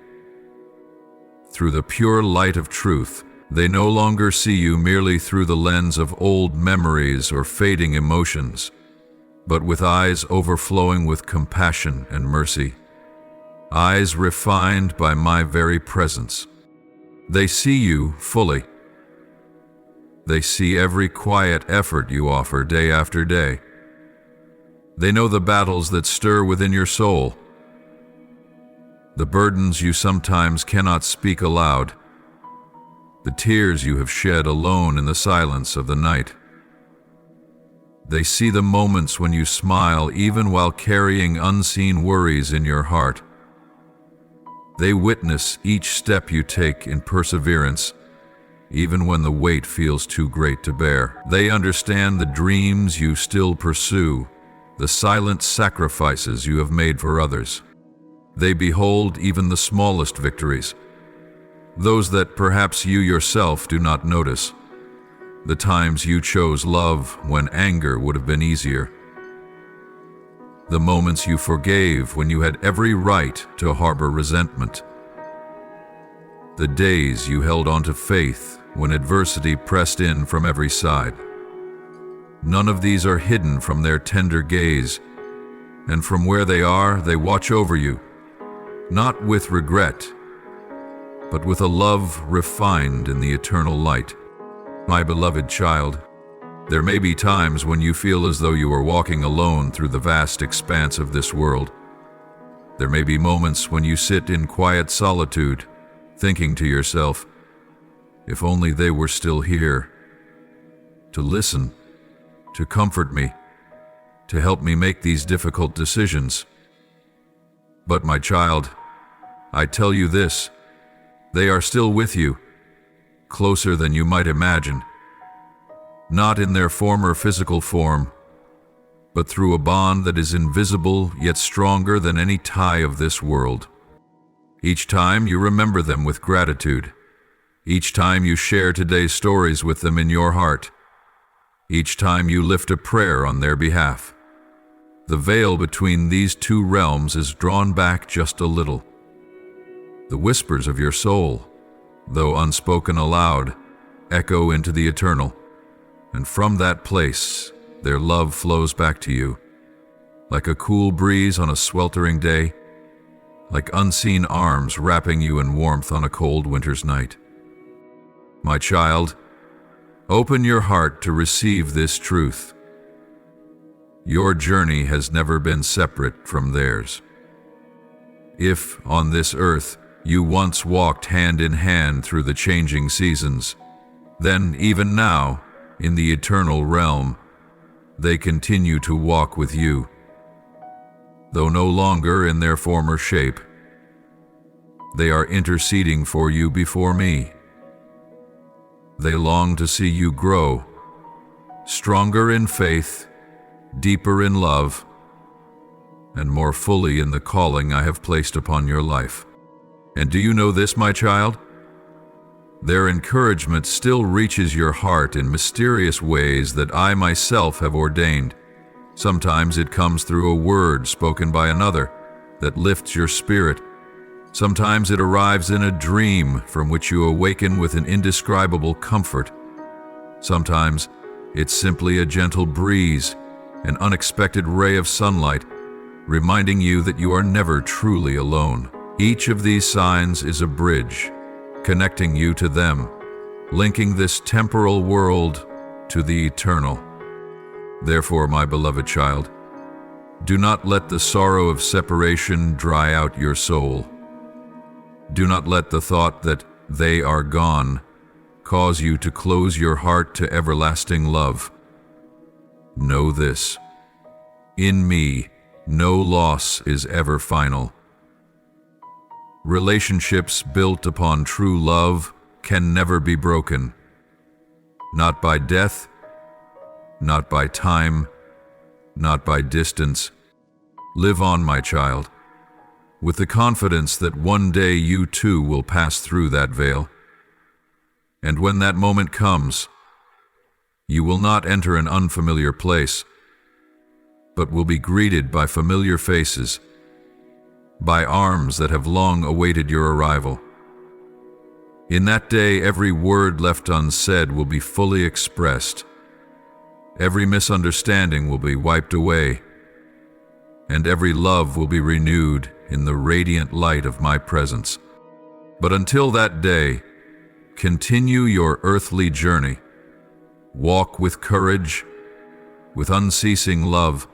Through the pure light of truth, they no longer see you merely through the lens of old memories or fading emotions, but with eyes overflowing with compassion and mercy, eyes refined by my very presence. They see you fully. They see every quiet effort you offer day after day. They know the battles that stir within your soul, the burdens you sometimes cannot speak aloud, the tears you have shed alone in the silence of the night. They see the moments when you smile even while carrying unseen worries in your heart. They witness each step you take in perseverance, even when the weight feels too great to bear. They understand the dreams you still pursue, the silent sacrifices you have made for others. They behold even the smallest victories, those that perhaps you yourself do not notice, the times you chose love when anger would have been easier, the moments you forgave when you had every right to harbor resentment, the days you held on to faith when adversity pressed in from every side. None of these are hidden from their tender gaze, and from where they are, they watch over you, not with regret, but with a love refined in the eternal light. My beloved child, there may be times when you feel as though you are walking alone through the vast expanse of this world. There may be moments when you sit in quiet solitude, thinking to yourself, if only they were still here, to listen, to comfort me, to help me make these difficult decisions. But my child, I tell you this, they are still with you, closer than you might imagine, not in their former physical form, but through a bond that is invisible yet stronger than any tie of this world. Each time you remember them with gratitude, each time you share today's stories with them in your heart, each time you lift a prayer on their behalf, the veil between these two realms is drawn back just a little. The whispers of your soul, though unspoken aloud, echo into the eternal, and from that place their love flows back to you, like a cool breeze on a sweltering day, like unseen arms wrapping you in warmth on a cold winter's night. My child, open your heart to receive this truth. Your journey has never been separate from theirs. If, on this earth, you once walked hand in hand through the changing seasons, then even now, in the eternal realm, they continue to walk with you, though no longer in their former shape. They are interceding for you before me. They long to see you grow, stronger in faith, deeper in love, and more fully in the calling I have placed upon your life. And do you know this, my child? Their encouragement still reaches your heart in mysterious ways that I myself have ordained. Sometimes it comes through a word spoken by another that lifts your spirit. Sometimes it arrives in a dream from which you awaken with an indescribable comfort. Sometimes it's simply a gentle breeze, an unexpected ray of sunlight, reminding you that you are never truly alone. Each of these signs is a bridge, connecting you to them, linking this temporal world to the eternal. Therefore, my beloved child, do not let the sorrow of separation dry out your soul. Do not let the thought that they are gone cause you to close your heart to everlasting love. Know this: in me, no loss is ever final. Relationships built upon true love can never be broken. Not by death, not by time, not by distance. Live on, my child, with the confidence that one day you too will pass through that veil. And when that moment comes, you will not enter an unfamiliar place, but will be greeted by familiar faces, by arms that have long awaited your arrival. In that day, every word left unsaid will be fully expressed. Every misunderstanding will be wiped away, and every love will be renewed in the radiant light of my presence. But until that day, continue your earthly journey. Walk with courage, with unceasing love,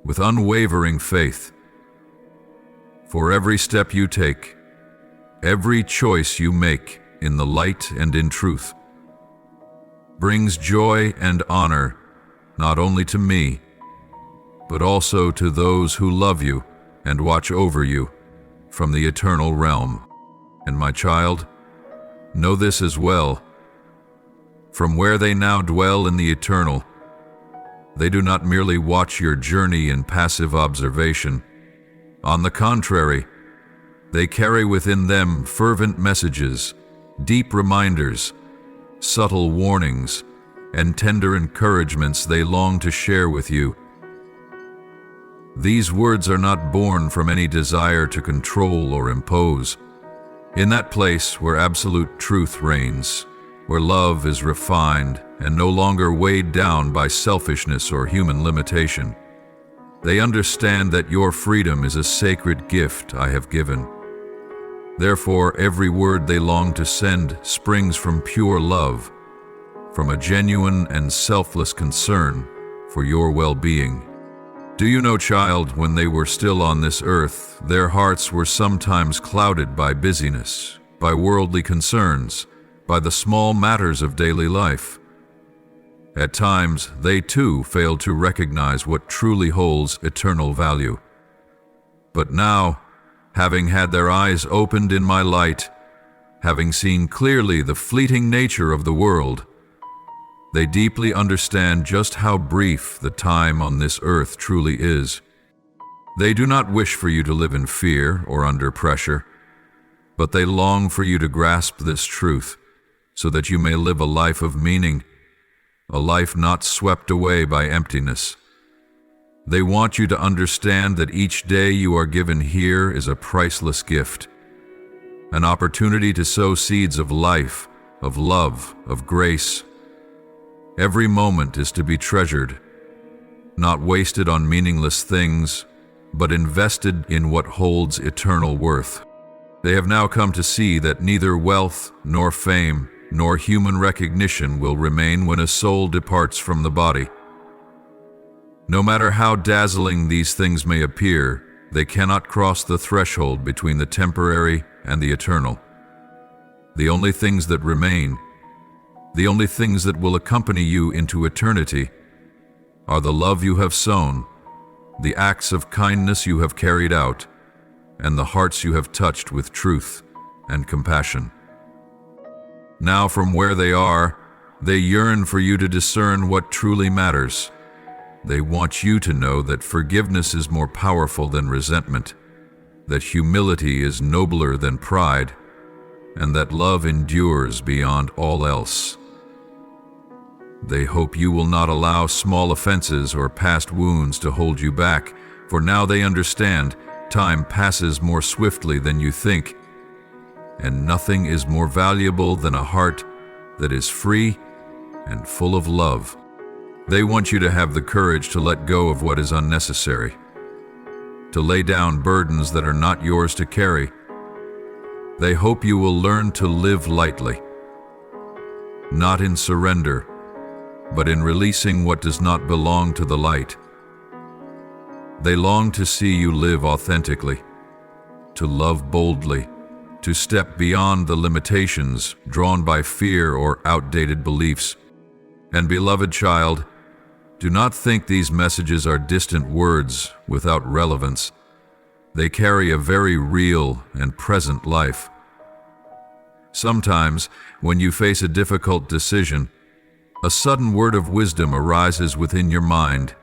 with unwavering faith. For every step you take, every choice you make in the light and in truth, brings joy and honor not only to me, but also to those who love you and watch over you from the eternal realm. And my child, know this as well. From where they now dwell in the eternal, they do not merely watch your journey in passive observation. On the contrary, they carry within them fervent messages, deep reminders, subtle warnings, and tender encouragements they long to share with you. These words are not born from any desire to control or impose. In that place where absolute truth reigns, where love is refined and no longer weighed down by selfishness or human limitation, they understand that your freedom is a sacred gift I have given. Therefore, every word they long to send springs from pure love, from a genuine and selfless concern for your well-being. Do you know, child, when they were still on this earth, their hearts were sometimes clouded by busyness, by worldly concerns, by the small matters of daily life. At times, they too failed to recognize what truly holds eternal value. But now, having had their eyes opened in my light, having seen clearly the fleeting nature of the world, they deeply understand just how brief the time on this earth truly is. They do not wish for you to live in fear or under pressure, but they long for you to grasp this truth so that you may live a life of meaning, a life not swept away by emptiness. They want you to understand that each day you are given here is a priceless gift, an opportunity to sow seeds of life, of love, of grace. Every moment is to be treasured, not wasted on meaningless things, but invested in what holds eternal worth. They have now come to see that neither wealth, nor fame, nor human recognition will remain when a soul departs from the body. No matter how dazzling these things may appear, they cannot cross the threshold between the temporary and the eternal. The only things that remain, the only things that will accompany you into eternity, are the love you have sown, the acts of kindness you have carried out, and the hearts you have touched with truth and compassion. Now, from where they are, they yearn for you to discern what truly matters. They want you to know that forgiveness is more powerful than resentment, that humility is nobler than pride, and that love endures beyond all else. They hope you will not allow small offenses or past wounds to hold you back, for now they understand time passes more swiftly than you think, and nothing is more valuable than a heart that is free and full of love. They want you to have the courage to let go of what is unnecessary, to lay down burdens that are not yours to carry. They hope you will learn to live lightly, not in surrender, but in releasing what does not belong to the light. They long to see you live authentically, to love boldly, to step beyond the limitations drawn by fear or outdated beliefs. And beloved child, do not think these messages are distant words without relevance. They carry a very real and present life. Sometimes, when you face a difficult decision, a sudden word of wisdom arises within your mind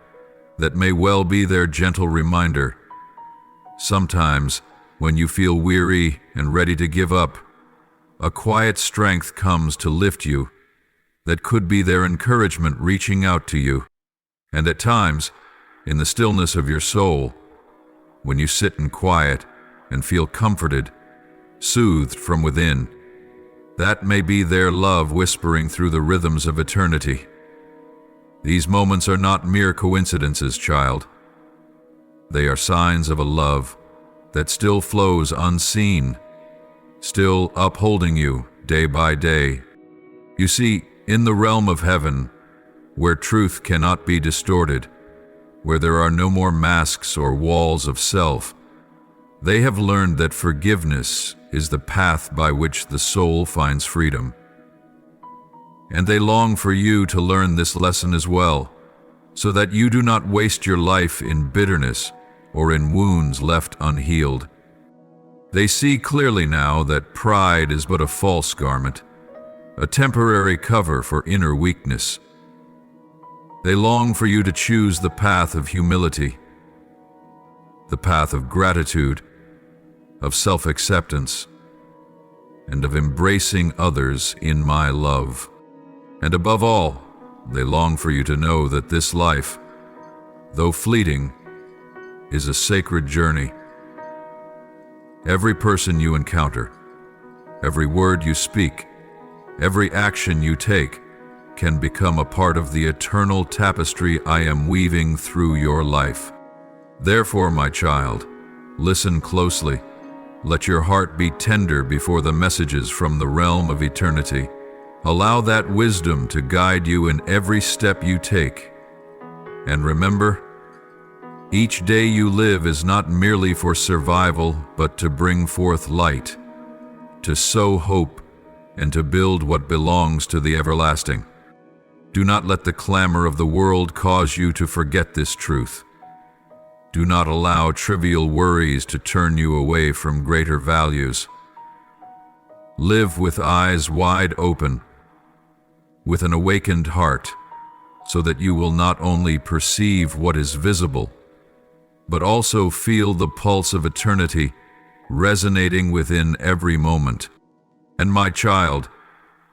that may well be their gentle reminder. Sometimes, when you feel weary and ready to give up, a quiet strength comes to lift you that could be their encouragement reaching out to you. And at times, in the stillness of your soul, when you sit in quiet and feel comforted, soothed from within, that may be their love whispering through the rhythms of eternity. These moments are not mere coincidences, child. They are signs of a love that still flows unseen, still upholding you day by day. You see, in the realm of heaven, where truth cannot be distorted, where there are no more masks or walls of self, they have learned that forgiveness is the path by which the soul finds freedom. And they long for you to learn this lesson as well, so that you do not waste your life in bitterness or in wounds left unhealed. They see clearly now that pride is but a false garment, a temporary cover for inner weakness. They long for you to choose the path of humility, the path of gratitude, of self-acceptance, and of embracing others in my love. And above all, they long for you to know that this life, though fleeting, is a sacred journey. Every person you encounter, every word you speak, every action you take can become a part of the eternal tapestry I am weaving through your life. Therefore, my child, listen closely. Let your heart be tender before the messages from the realm of eternity. Allow that wisdom to guide you in every step you take. And remember, each day you live is not merely for survival, but to bring forth light, to sow hope, and to build what belongs to the everlasting. Do not let the clamor of the world cause you to forget this truth. Do not allow trivial worries to turn you away from greater values. Live with eyes wide open, with an awakened heart, so that you will not only perceive what is visible, but also feel the pulse of eternity resonating within every moment. And my child,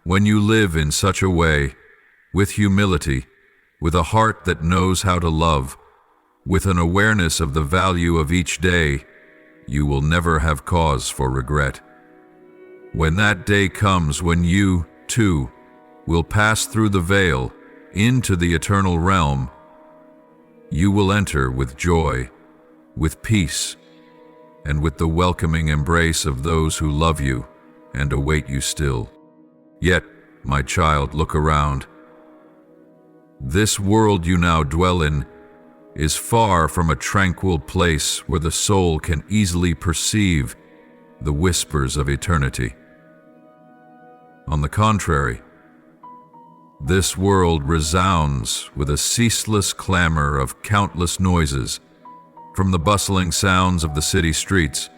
when you live in such a way, with humility, with a heart that knows how to love, with an awareness of the value of each day, you will never have cause for regret. When that day comes when you, too, will pass through the veil into the eternal realm, you will enter with joy, with peace, and with the welcoming embrace of those who love you and await you still. Yet, my child, look around. This world you now dwell in is far from a tranquil place where the soul can easily perceive the whispers of eternity. On the contrary, this world resounds with a ceaseless clamor of countless noises, from the bustling sounds of the city streets,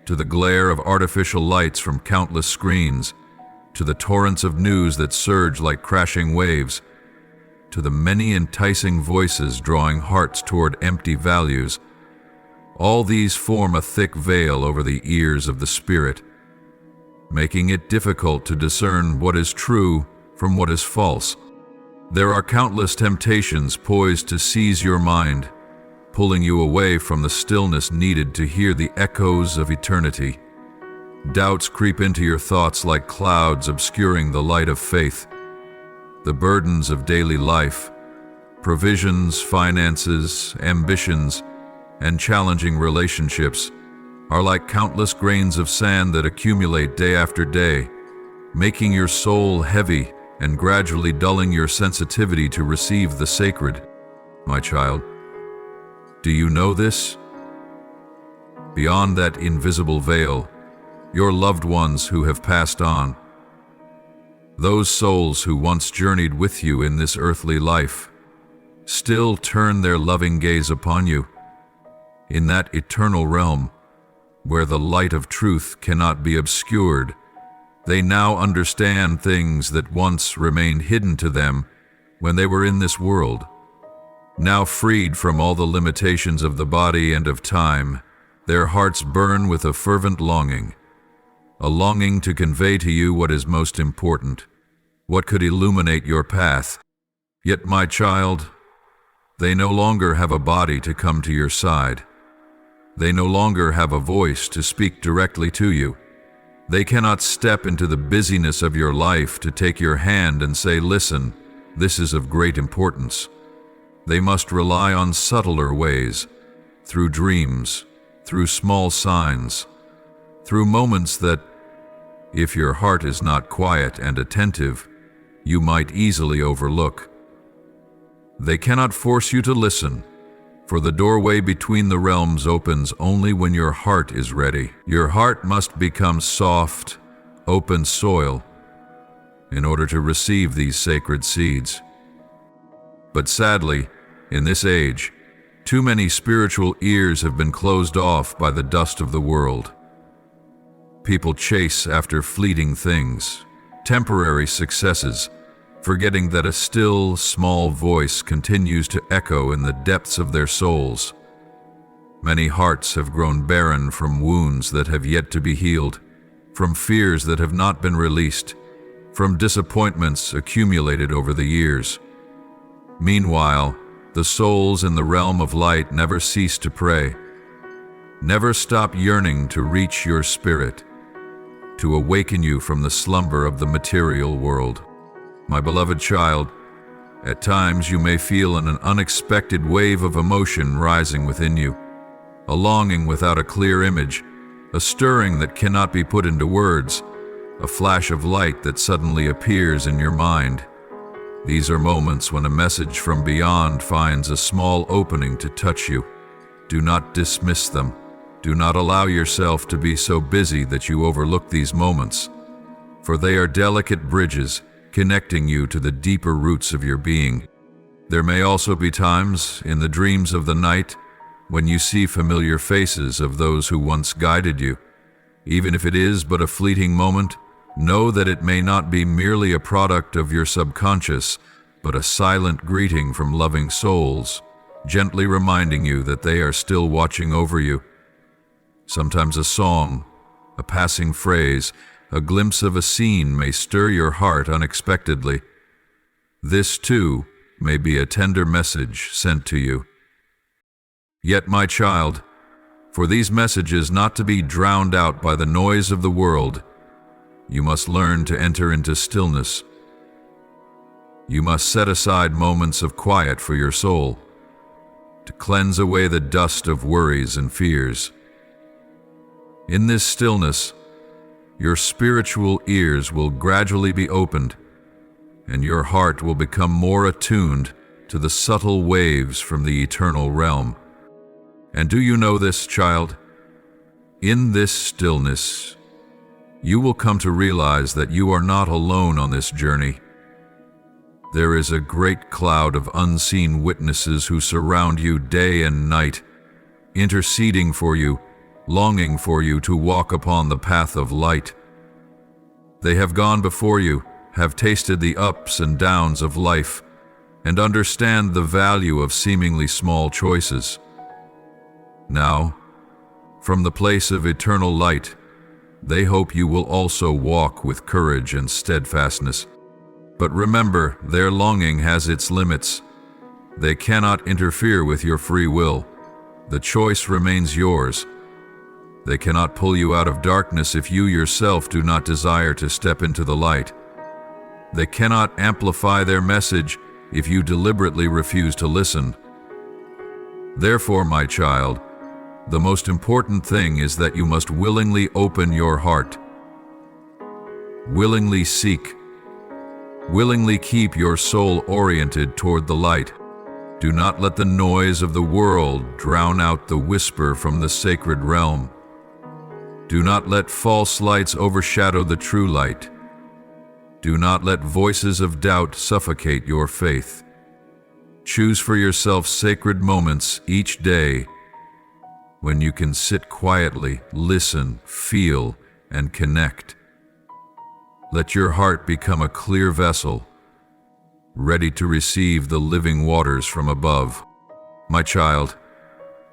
to the glare of artificial lights from countless screens, to the torrents of news that surge like crashing waves, to the many enticing voices drawing hearts toward empty values. All these form a thick veil over the ears of the spirit, making it difficult to discern what is true from what is false. There are countless temptations poised to seize your mind, pulling you away from the stillness needed to hear the echoes of eternity. Doubts creep into your thoughts like clouds obscuring the light of faith. The burdens of daily life, provisions, finances, ambitions, and challenging relationships are like countless grains of sand that accumulate day after day, making your soul heavy and gradually dulling your sensitivity to receive the sacred. My child, do you know this? Beyond that invisible veil, your loved ones who have passed on, those souls who once journeyed with you in this earthly life, still turn their loving gaze upon you. In that eternal realm, where the light of truth cannot be obscured, They now understand things that once remained hidden to them when they were in this world. Now freed from all the limitations of the body and of time, their hearts burn with a fervent longing, a longing to convey to you what is most important, what could illuminate your path. Yet, my child, they no longer have a body to come to your side. They no longer have a voice to speak directly to you. They cannot step into the busyness of your life to take your hand and say, "Listen, this is of great importance." They must rely on subtler ways, through dreams, through small signs, through moments that, if your heart is not quiet and attentive, you might easily overlook. They cannot force you to listen, for the doorway between the realms opens only when your heart is ready. Your heart must become soft, open soil in order to receive these sacred seeds. But sadly, in this age, too many spiritual ears have been closed off by the dust of the world. People chase after fleeting things, temporary successes, forgetting that a still, small voice continues to echo in the depths of their souls. Many hearts have grown barren from wounds that have yet to be healed, from fears that have not been released, from disappointments accumulated over the years. Meanwhile, the souls in the realm of light never cease to pray. Never stop yearning to reach your spirit, to awaken you from the slumber of the material world. My beloved child, at times you may feel an unexpected wave of emotion rising within you, a longing without a clear image, a stirring that cannot be put into words, a flash of light that suddenly appears in your mind. These are moments when a message from beyond finds a small opening to touch you. Do not dismiss them. Do not allow yourself to be so busy that you overlook these moments, for they are delicate bridges connecting you to the deeper roots of your being. There may also be times in the dreams of the night when you see familiar faces of those who once guided you. Even if it is but a fleeting moment, know that it may not be merely a product of your subconscious, but a silent greeting from loving souls, gently reminding you that they are still watching over you. Sometimes a song, a passing phrase, a glimpse of a scene may stir your heart unexpectedly. This, too, may be a tender message sent to you. Yet, my child, for these messages not to be drowned out by the noise of the world, you must learn to enter into stillness. You must set aside moments of quiet for your soul, to cleanse away the dust of worries and fears. In this stillness, your spiritual ears will gradually be opened, and your heart will become more attuned to the subtle waves from the eternal realm. And do you know this, child? In this stillness, you will come to realize that you are not alone on this journey. There is a great cloud of unseen witnesses who surround you day and night, interceding for you, longing for you to walk upon the path of light. They have gone before you, have tasted the ups and downs of life, and understand the value of seemingly small choices. Now, from the place of eternal light, they hope you will also walk with courage and steadfastness. But remember, their longing has its limits. They cannot interfere with your free will. The choice remains yours. They cannot pull you out of darkness if you yourself do not desire to step into the light. They cannot amplify their message if you deliberately refuse to listen. Therefore, my child, the most important thing is that you must willingly open your heart, willingly seek, willingly keep your soul oriented toward the light. Do not let the noise of the world drown out the whisper from the sacred realm. Do not let false lights overshadow the true light. Do not let voices of doubt suffocate your faith. Choose for yourself sacred moments each day when you can sit quietly, listen, feel, and connect. Let your heart become a clear vessel, ready to receive the living waters from above. My child,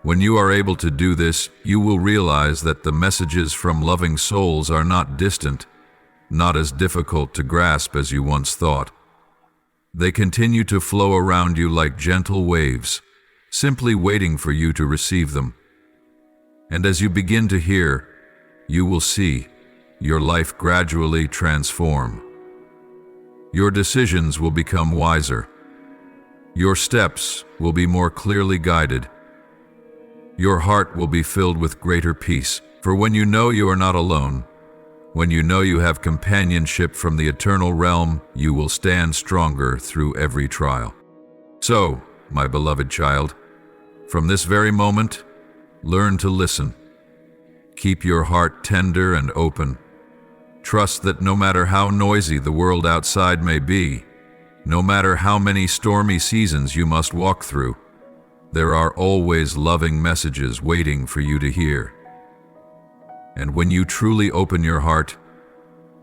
when you are able to do this, you will realize that the messages from loving souls are not distant, not as difficult to grasp as you once thought. They continue to flow around you like gentle waves, simply waiting for you to receive them. And as you begin to hear, you will see your life gradually transform. Your decisions will become wiser. Your steps will be more clearly guided. Your heart will be filled with greater peace, for when you know you are not alone, when you know you have companionship from the eternal realm, you will stand stronger through every trial. So, my beloved child, from this very moment, learn to listen. Keep your heart tender and open. Trust that no matter how noisy the world outside may be, no matter how many stormy seasons you must walk through, there are always loving messages waiting for you to hear. And when you truly open your heart,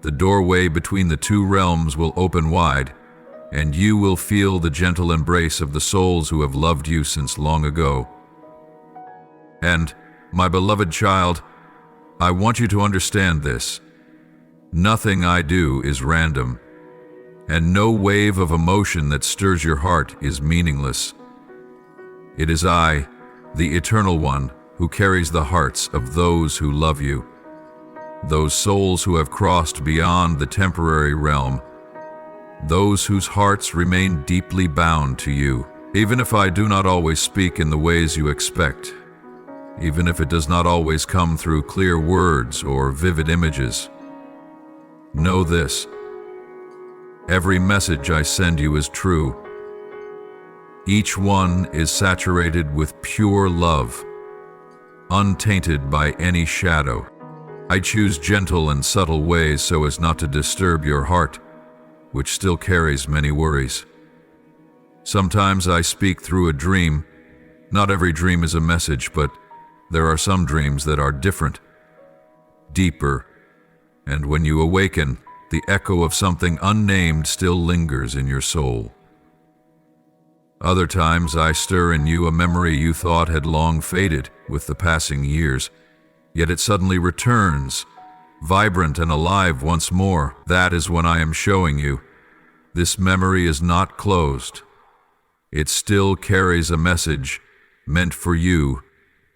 the doorway between the two realms will open wide, and you will feel the gentle embrace of the souls who have loved you since long ago. And, my beloved child, I want you to understand this. Nothing I do is random, and no wave of emotion that stirs your heart is meaningless. It is I, the Eternal One, who carries the hearts of those who love you, those souls who have crossed beyond the temporary realm, those whose hearts remain deeply bound to you. Even if I do not always speak in the ways you expect, even if it does not always come through clear words or vivid images, know this: every message I send you is true. Each one is saturated with pure love, untainted by any shadow. I choose gentle and subtle ways so as not to disturb your heart, which still carries many worries. Sometimes I speak through a dream. Not every dream is a message, but there are some dreams that are different, deeper, and when you awaken, the echo of something unnamed still lingers in your soul. Other times I stir in you a memory you thought had long faded with the passing years, yet it suddenly returns, vibrant and alive once more. That is when I am showing you this memory is not closed. It still carries a message meant for you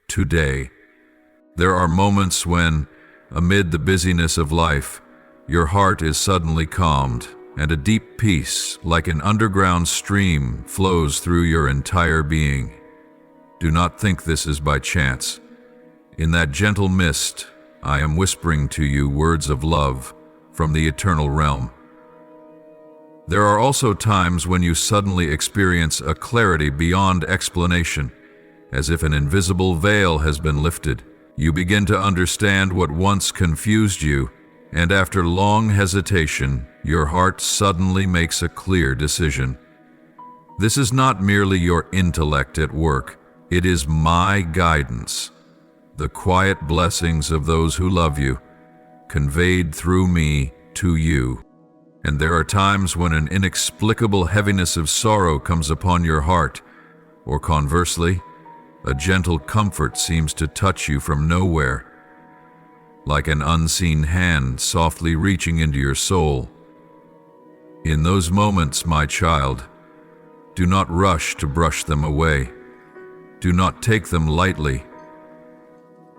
today. There are moments when, amid the busyness of life, your heart is suddenly calmed, and a deep peace, like an underground stream, flows through your entire being. Do not think this is by chance. In that gentle mist, I am whispering to you words of love from the eternal realm. There are also times when you suddenly experience a clarity beyond explanation, as if an invisible veil has been lifted. You begin to understand what once confused you, and after long hesitation, your heart suddenly makes a clear decision. This is not merely your intellect at work, it is my guidance, the quiet blessings of those who love you, conveyed through me to you. And there are times when an inexplicable heaviness of sorrow comes upon your heart, or conversely, a gentle comfort seems to touch you from nowhere, like an unseen hand softly reaching into your soul. In those moments, my child, do not rush to brush them away. Do not take them lightly.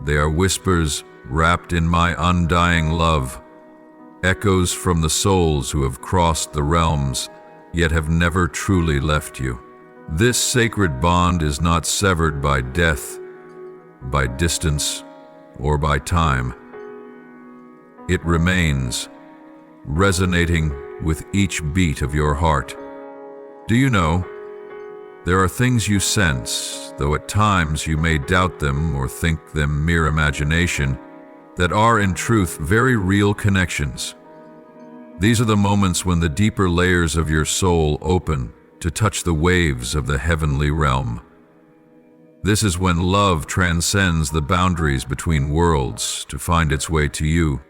They are whispers wrapped in my undying love, echoes from the souls who have crossed the realms, yet have never truly left you. This sacred bond is not severed by death, by distance, or by time. It remains, resonating with each beat of your heart. Do you know, there are things you sense, though at times you may doubt them or think them mere imagination, that are in truth very real connections. These are the moments when the deeper layers of your soul open to touch the waves of the heavenly realm. This is when love transcends the boundaries between worlds to find its way to you.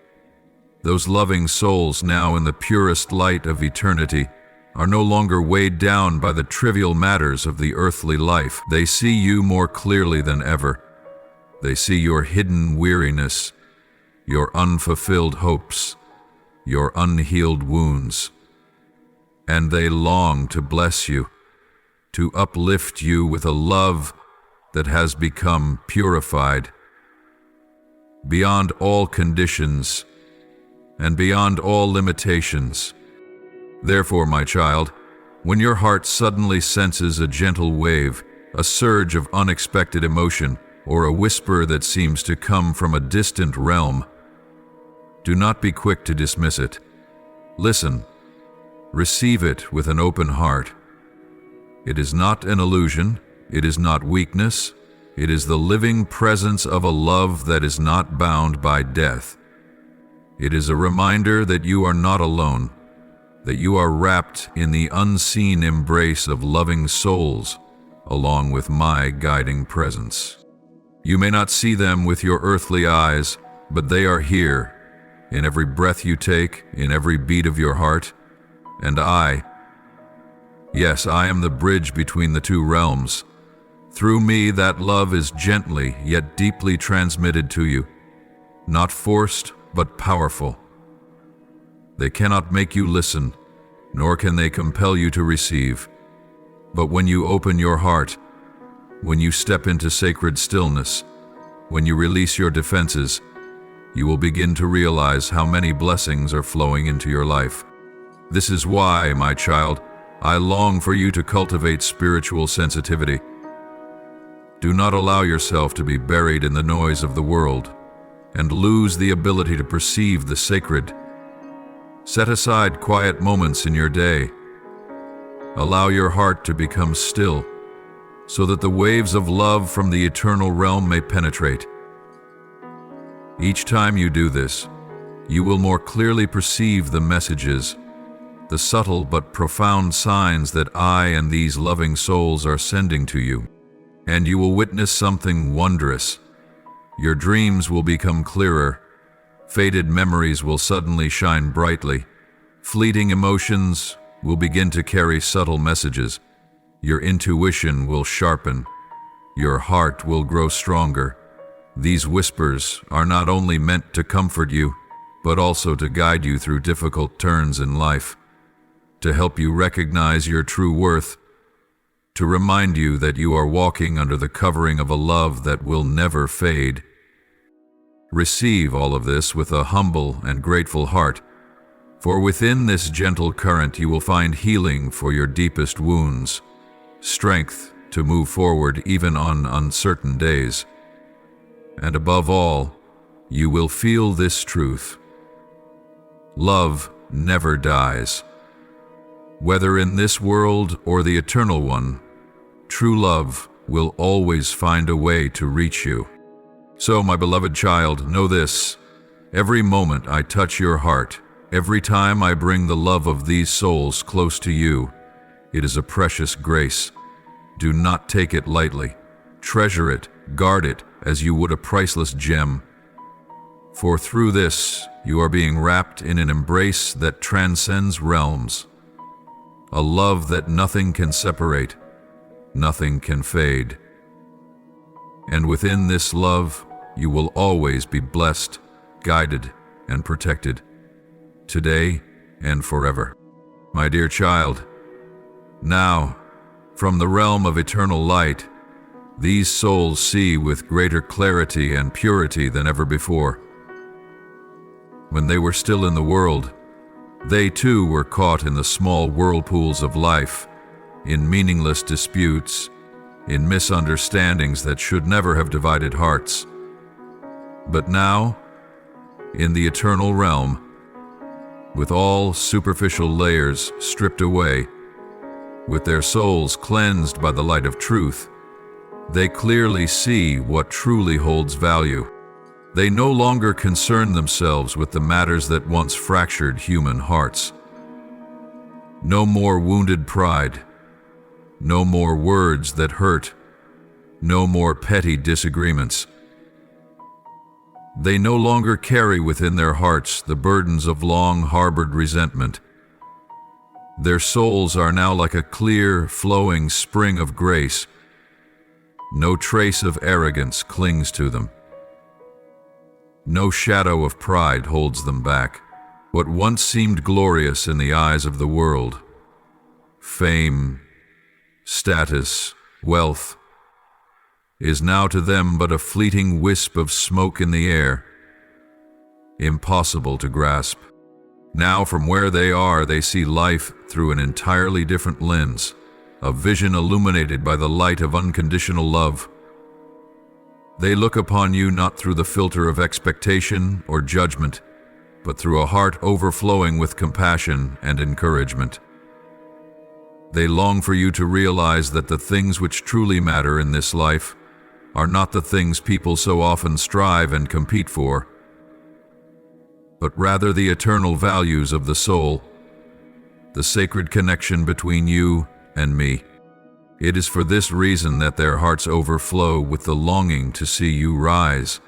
Those loving souls now in the purest light of eternity are no longer weighed down by the trivial matters of the earthly life. They see you more clearly than ever. They see your hidden weariness, your unfulfilled hopes, your unhealed wounds. And they long to bless you, to uplift you with a love that has become purified, beyond all conditions and beyond all limitations. Therefore, my child, when your heart suddenly senses a gentle wave, a surge of unexpected emotion, or a whisper that seems to come from a distant realm, do not be quick to dismiss it. Listen, receive it with an open heart. It is not an illusion, it is not weakness, it is the living presence of a love that is not bound by death. It is a reminder that you are not alone, that you are wrapped in the unseen embrace of loving souls, along with my guiding presence. You may not see them with your earthly eyes, but they are here, in every breath you take, in every beat of your heart. And yes, I am the bridge between the two realms. Through me, that love is gently yet deeply transmitted to you, not forced, but powerful. They cannot make you listen, nor can they compel you to receive. But when you open your heart, when you step into sacred stillness, when you release your defenses, you will begin to realize how many blessings are flowing into your life. This is why, my child, I long for you to cultivate spiritual sensitivity. Do not allow yourself to be buried in the noise of the world and lose the ability to perceive the sacred. Set aside quiet moments in your day. Allow your heart to become still, so that the waves of love from the eternal realm may penetrate. Each time you do this, you will more clearly perceive the messages, the subtle but profound signs that I and these loving souls are sending to you. And you will witness something wondrous. Your dreams will become clearer. Faded memories will suddenly shine brightly. Fleeting emotions will begin to carry subtle messages. Your intuition will sharpen. Your heart will grow stronger. These whispers are not only meant to comfort you, but also to guide you through difficult turns in life, to help you recognize your true worth, to remind you that you are walking under the covering of a love that will never fade. Receive all of this with a humble and grateful heart, for within this gentle current you will find healing for your deepest wounds, strength to move forward even on uncertain days. And above all, you will feel this truth: love never dies. Whether in this world or the eternal one, true love will always find a way to reach you. So, my beloved child, know this: every moment I touch your heart, every time I bring the love of these souls close to you, it is a precious grace. Do not take it lightly. Treasure it, guard it as you would a priceless gem. For through this, you are being wrapped in an embrace that transcends realms, a love that nothing can separate, nothing can fade. And within this love, you will always be blessed, guided, and protected, today and forever. My dear child, now, from the realm of eternal light, these souls see with greater clarity and purity than ever before. When they were still in the world, they too were caught in the small whirlpools of life, in meaningless disputes, in misunderstandings that should never have divided hearts. But now, in the eternal realm, with all superficial layers stripped away, with their souls cleansed by the light of truth, they clearly see what truly holds value. They no longer concern themselves with the matters that once fractured human hearts. No more wounded pride, no more words that hurt, no more petty disagreements. They no longer carry within their hearts the burdens of long-harbored resentment. Their souls are now like a clear, flowing spring of grace. No trace of arrogance clings to them. No shadow of pride holds them back. What once seemed glorious in the eyes of the world, fame, status, wealth, is now to them but a fleeting wisp of smoke in the air, impossible to grasp. Now from where they are, they see life through an entirely different lens, a vision illuminated by the light of unconditional love. They look upon you not through the filter of expectation or judgment, but through a heart overflowing with compassion and encouragement. They long for you to realize that the things which truly matter in this life are not the things people so often strive and compete for, but rather the eternal values of the soul, the sacred connection between you and me. It is for this reason that their hearts overflow with the longing to see you rise,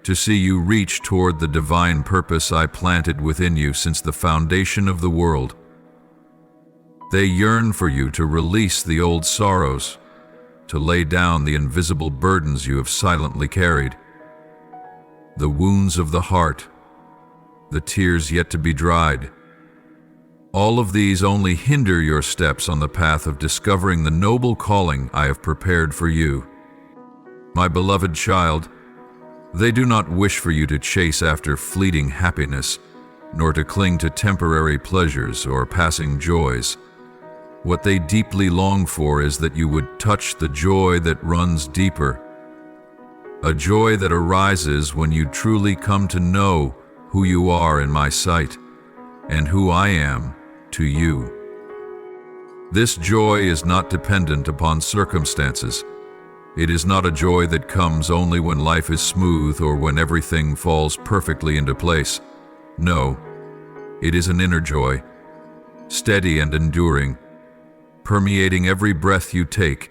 to see you reach toward the divine purpose I planted within you since the foundation of the world. They yearn for you to release the old sorrows, to lay down the invisible burdens you have silently carried, the wounds of the heart, the tears yet to be dried. All of these only hinder your steps on the path of discovering the noble calling I have prepared for you. My beloved child, they do not wish for you to chase after fleeting happiness, nor to cling to temporary pleasures or passing joys. What they deeply long for is that you would touch the joy that runs deeper, a joy that arises when you truly come to know who you are in my sight and who I am to you. This joy is not dependent upon circumstances. It is not a joy that comes only when life is smooth or when everything falls perfectly into place. No, it is an inner joy, steady and enduring, permeating every breath you take,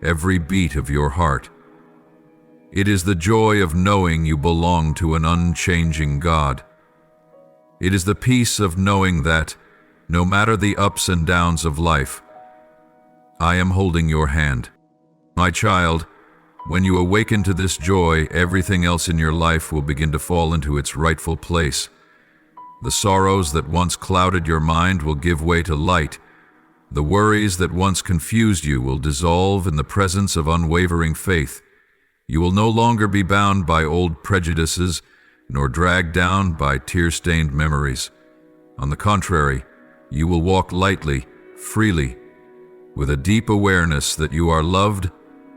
every beat of your heart. It is the joy of knowing you belong to an unchanging God. It is the peace of knowing that, no matter the ups and downs of life, I am holding your hand. My child, when you awaken to this joy, everything else in your life will begin to fall into its rightful place. The sorrows that once clouded your mind will give way to light. The worries that once confused you will dissolve in the presence of unwavering faith. You will no longer be bound by old prejudices, nor dragged down by tear-stained memories. On the contrary, you will walk lightly, freely, with a deep awareness that you are loved,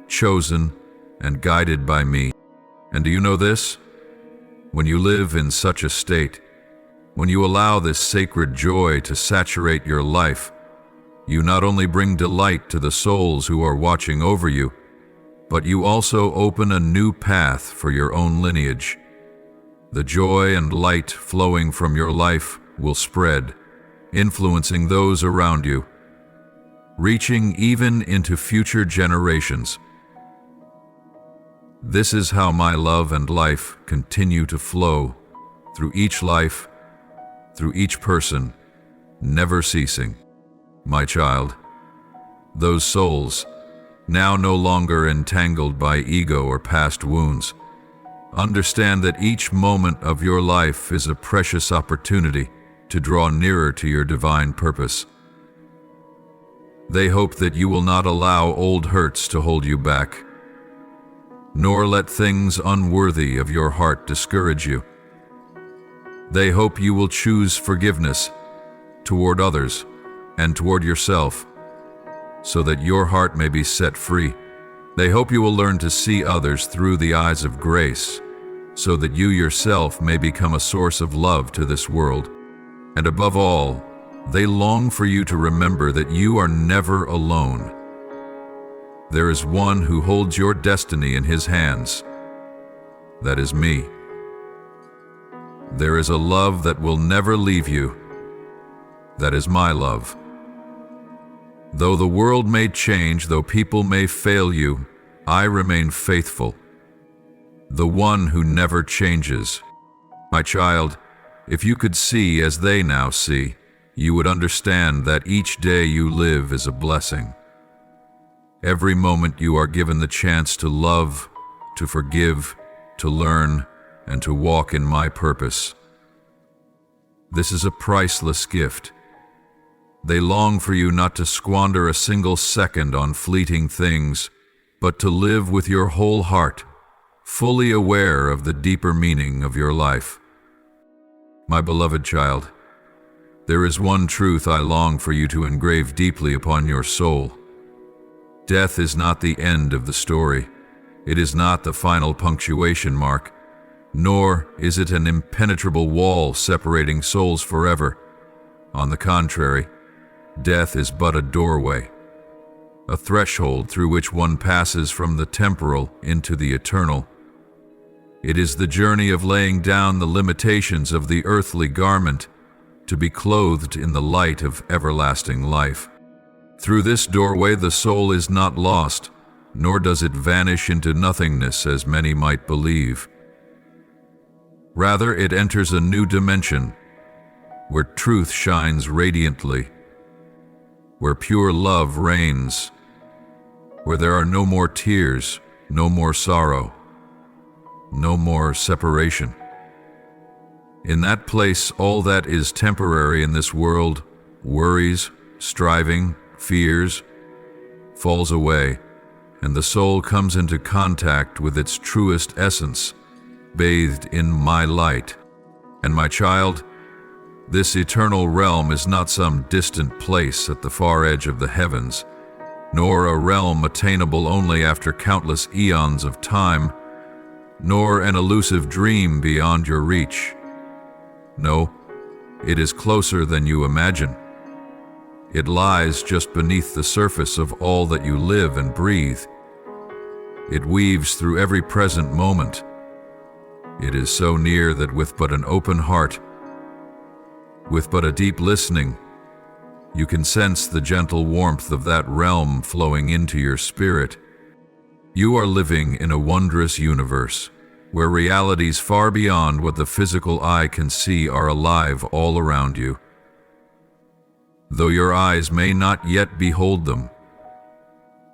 chosen, and guided by me. And do you know this? When you live in such a state, when you allow this sacred joy to saturate your life, you not only bring delight to the souls who are watching over you, but you also open a new path for your own lineage. The joy and light flowing from your life will spread, influencing those around you, reaching even into future generations. This is how my love and life continue to flow through each life, through each person, never ceasing. My child, those souls, now no longer entangled by ego or past wounds, understand that each moment of your life is a precious opportunity to draw nearer to your divine purpose. They hope that you will not allow old hurts to hold you back, nor let things unworthy of your heart discourage you. They hope you will choose forgiveness toward others and toward yourself, so that your heart may be set free. They hope you will learn to see others through the eyes of grace, so that you yourself may become a source of love to this world. And above all, they long for you to remember that you are never alone. There is one who holds your destiny in his hands. That is me. There is a love that will never leave you. That is my love. Though the world may change, though people may fail you, I remain faithful. the one who never changes. My child, if you could see as they now see, you would understand that each day you live is a blessing. Every moment you are given the chance to love, to forgive, to learn, and to walk in my purpose. This is a priceless gift. They long for you not to squander a single second on fleeting things, but to live with your whole heart, fully aware of the deeper meaning of your life. My beloved child, there is one truth I long for you to engrave deeply upon your soul. Death is not the end of the story. It is not the final punctuation mark, nor is it an impenetrable wall separating souls forever. On the contrary, death is but a doorway, a threshold through which one passes from the temporal into the eternal. It is the journey of laying down the limitations of the earthly garment to be clothed in the light of everlasting life. Through this doorway the soul is not lost, nor does it vanish into nothingness as many might believe. Rather, it enters a new dimension, where truth shines radiantly, where pure love reigns, where there are no more tears, no more sorrow, no more separation. In that place, all that is temporary in this world, worries, striving, fears, falls away, and the soul comes into contact with its truest essence, bathed in my light. And my child, this eternal realm is not some distant place at the far edge of the heavens, nor a realm attainable only after countless eons of time, nor an elusive dream beyond your reach. No, it is closer than you imagine. It lies just beneath the surface of all that you live and breathe. It weaves through every present moment. It is so near that with but an open heart, with but a deep listening, you can sense the gentle warmth of that realm flowing into your spirit. You are living in a wondrous universe, where realities far beyond what the physical eye can see are alive all around you. Though your eyes may not yet behold them,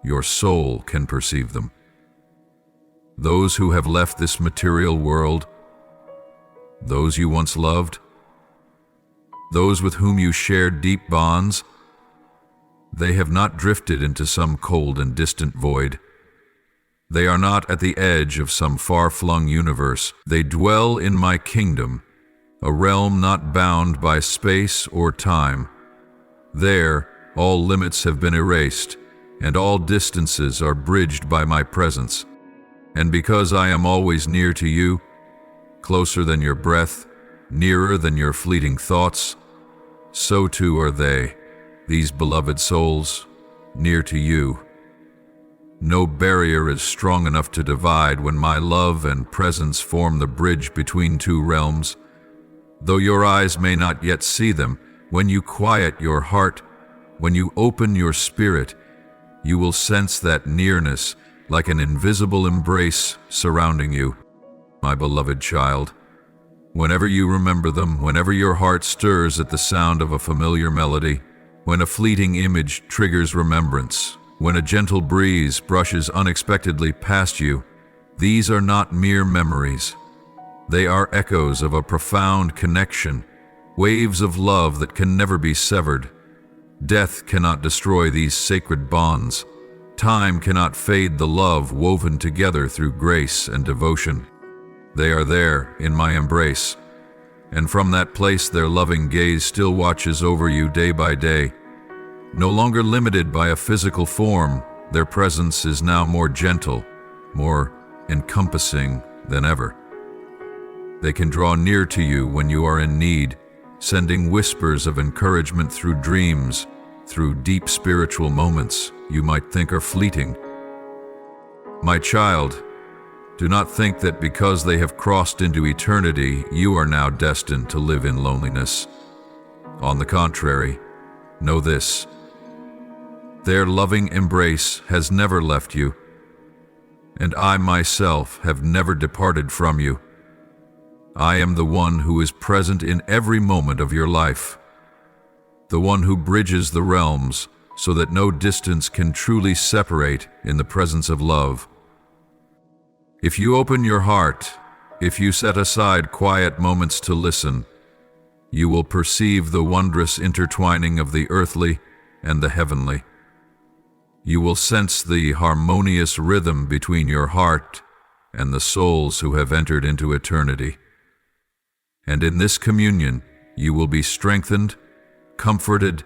your soul can perceive them. Those who have left this material world, those you once loved, those with whom you shared deep bonds, they have not drifted into some cold and distant void. They are not at the edge of some far-flung universe. They dwell in my kingdom, a realm not bound by space or time. There, all limits have been erased, and all distances are bridged by my presence. And because I am always near to you, closer than your breath, nearer than your fleeting thoughts, so too are they, these beloved souls, near to you. No barrier is strong enough to divide when my love and presence form the bridge between two realms. Though your eyes may not yet see them, when you quiet your heart, when you open your spirit, you will sense that nearness like an invisible embrace surrounding you. My beloved child, whenever you remember them, whenever your heart stirs at the sound of a familiar melody, when a fleeting image triggers remembrance, when a gentle breeze brushes unexpectedly past you, these are not mere memories. They are echoes of a profound connection, waves of love that can never be severed. Death cannot destroy these sacred bonds. Time cannot fade the love woven together through grace and devotion. They are there in my embrace, and from that place their loving gaze still watches over you day by day. No longer limited by a physical form, their presence is now more gentle, more encompassing than ever. They can draw near to you when you are in need, sending whispers of encouragement through dreams, through deep spiritual moments you might think are fleeting. My child, do not think that because they have crossed into eternity, you are now destined to live in loneliness. On the contrary, know this: their loving embrace has never left you, and I myself have never departed from you. I am the one who is present in every moment of your life, the one who bridges the realms so that no distance can truly separate in the presence of love. If you open your heart, if you set aside quiet moments to listen, you will perceive the wondrous intertwining of the earthly and the heavenly. You will sense the harmonious rhythm between your heart and the souls who have entered into eternity. And in this communion, you will be strengthened, comforted,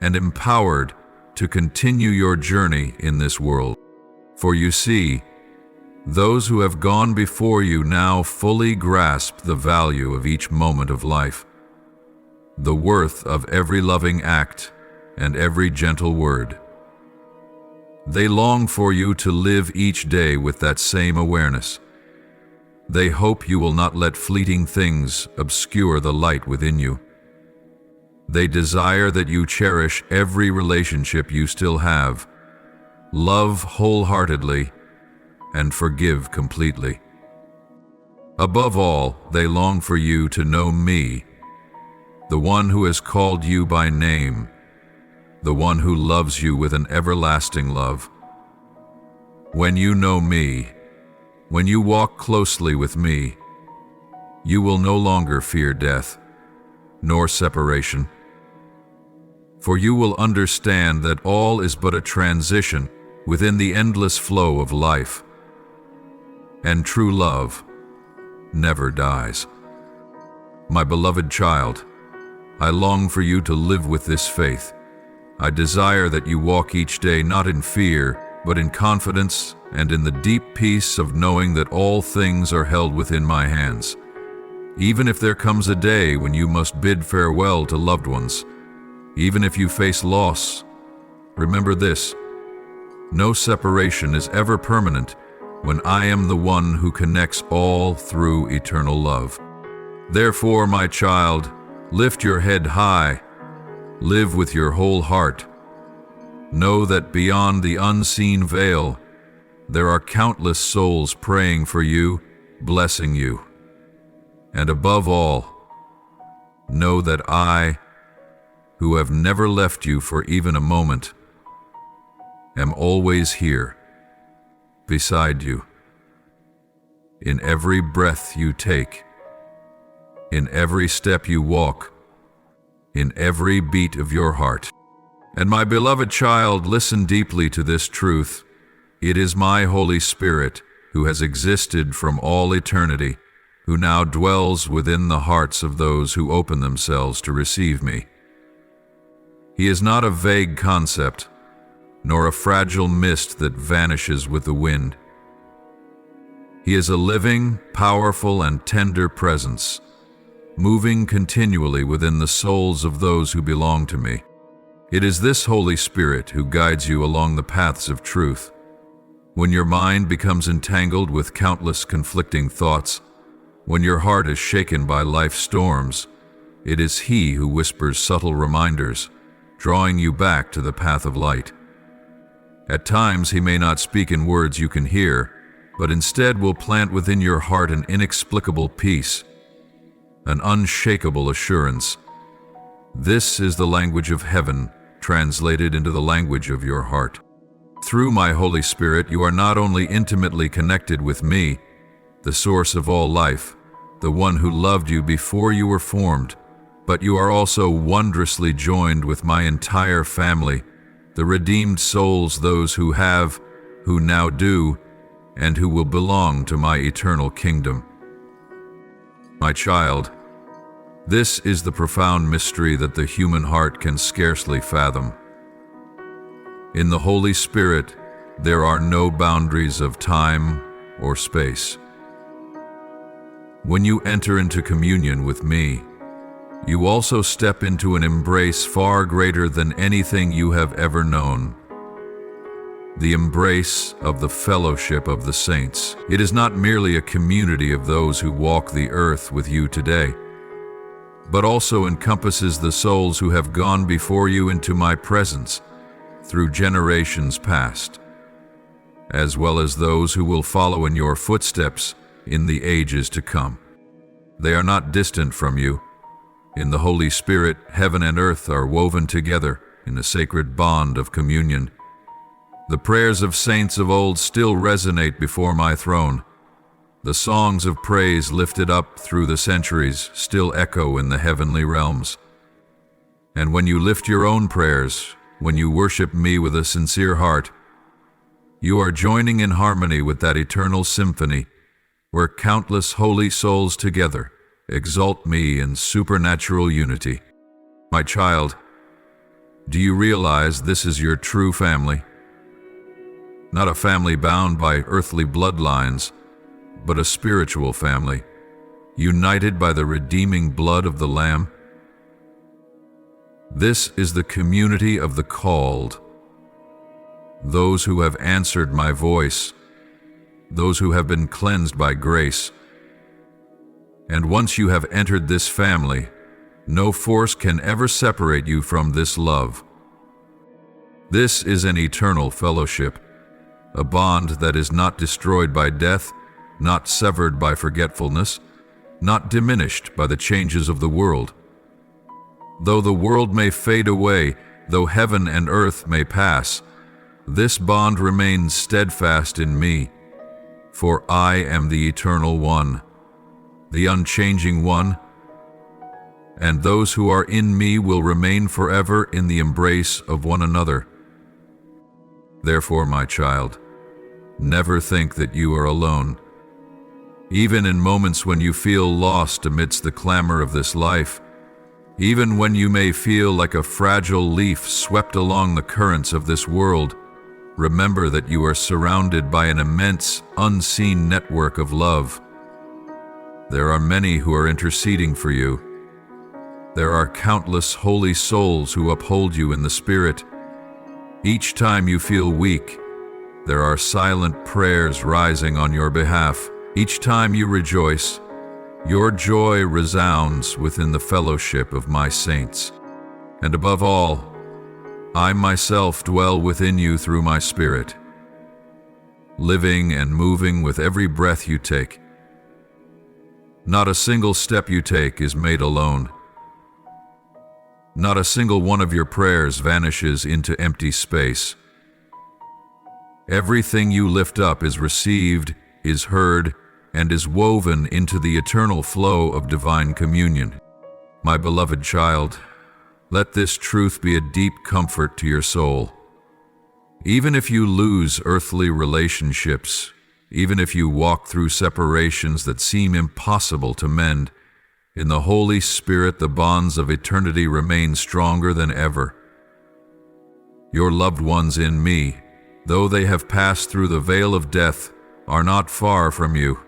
and empowered to continue your journey in this world. For you see, those who have gone before you now fully grasp the value of each moment of life, the worth of every loving act and every gentle word. They long for you to live each day with that same awareness. They hope you will not let fleeting things obscure the light within you. They desire that you cherish every relationship you still have, love wholeheartedly, and forgive completely. Above all, they long for you to know me, the one who has called you by name, the one who loves you with an everlasting love. When you know me, when you walk closely with me, you will no longer fear death, nor separation. For you will understand that all is but a transition within the endless flow of life, and true love never dies. My beloved child, I long for you to live with this faith. I desire that you walk each day not in fear, but in confidence and in the deep peace of knowing that all things are held within my hands. Even if there comes a day when you must bid farewell to loved ones, even if you face loss, remember this: no separation is ever permanent when I am the one who connects all through eternal love. Therefore, my child, lift your head high, live with your whole heart. Know that beyond the unseen veil, there are countless souls praying for you, blessing you. And above all, know that I, who have never left you for even a moment, am always here, beside you. In every breath you take, in every step you walk, in every beat of your heart. And my beloved child, listen deeply to this truth. It is my Holy Spirit who has existed from all eternity, who now dwells within the hearts of those who open themselves to receive me. He is not a vague concept, nor a fragile mist that vanishes with the wind. He is a living, powerful, and tender presence, moving continually within the souls of those who belong to me. It is this Holy Spirit who guides you along the paths of truth. When your mind becomes entangled with countless conflicting thoughts, when your heart is shaken by life's storms, it is He who whispers subtle reminders, drawing you back to the path of light. At times He may not speak in words you can hear, but instead will plant within your heart an inexplicable peace, an unshakable assurance. This is the language of heaven, translated into the language of your heart. Through my Holy Spirit, you are not only intimately connected with me, the source of all life, the one who loved you before you were formed, but you are also wondrously joined with my entire family, the redeemed souls, those who have, who now do, and who will belong to my eternal kingdom. My child, this is the profound mystery that the human heart can scarcely fathom. In the Holy Spirit, there are no boundaries of time or space. When you enter into communion with me, you also step into an embrace far greater than anything you have ever known. The embrace of the fellowship of the saints. It is not merely a community of those who walk the earth with you today, but also encompasses the souls who have gone before you into my presence through generations past. as well as those who will follow in your footsteps in the ages to come. They are not distant from you. In the Holy Spirit, heaven and earth are woven together in a sacred bond of communion. The prayers of saints of old still resonate before my throne. The songs of praise lifted up through the centuries still echo in the heavenly realms. And when you lift your own prayers, when you worship me with a sincere heart, you are joining in harmony with that eternal symphony where countless holy souls together exalt me in supernatural unity. My child, do you realize this is your true family? Not a family bound by earthly bloodlines, but a spiritual family, united by the redeeming blood of the Lamb. This is the community of the called, those who have answered my voice, those who have been cleansed by grace. And once you have entered this family, no force can ever separate you from this love. This is an eternal fellowship, a bond that is not destroyed by death, not severed by forgetfulness, not diminished by the changes of the world. Though the world may fade away, though heaven and earth may pass, this bond remains steadfast in me, for I am the Eternal One, the Unchanging One, and those who are in me will remain forever in the embrace of one another. Therefore, my child, never think that you are alone. Even in moments when you feel lost amidst the clamor of this life, even when you may feel like a fragile leaf swept along the currents of this world, remember that you are surrounded by an immense, unseen network of love. There are many who are interceding for you. There are countless holy souls who uphold you in the Spirit. Each time you feel weak, there are silent prayers rising on your behalf. Each time you rejoice, your joy resounds within the fellowship of my saints. And above all, I myself dwell within you through my Spirit, living and moving with every breath you take. Not a single step you take is made alone. Not a single one of your prayers vanishes into empty space. Everything you lift up is received, is heard, and is woven into the eternal flow of divine communion. My beloved child, let this truth be a deep comfort to your soul. Even if you lose earthly relationships, even if you walk through separations that seem impossible to mend, in the Holy Spirit the bonds of eternity remain stronger than ever. Your loved ones in me, though they have passed through the veil of death, are not far from you.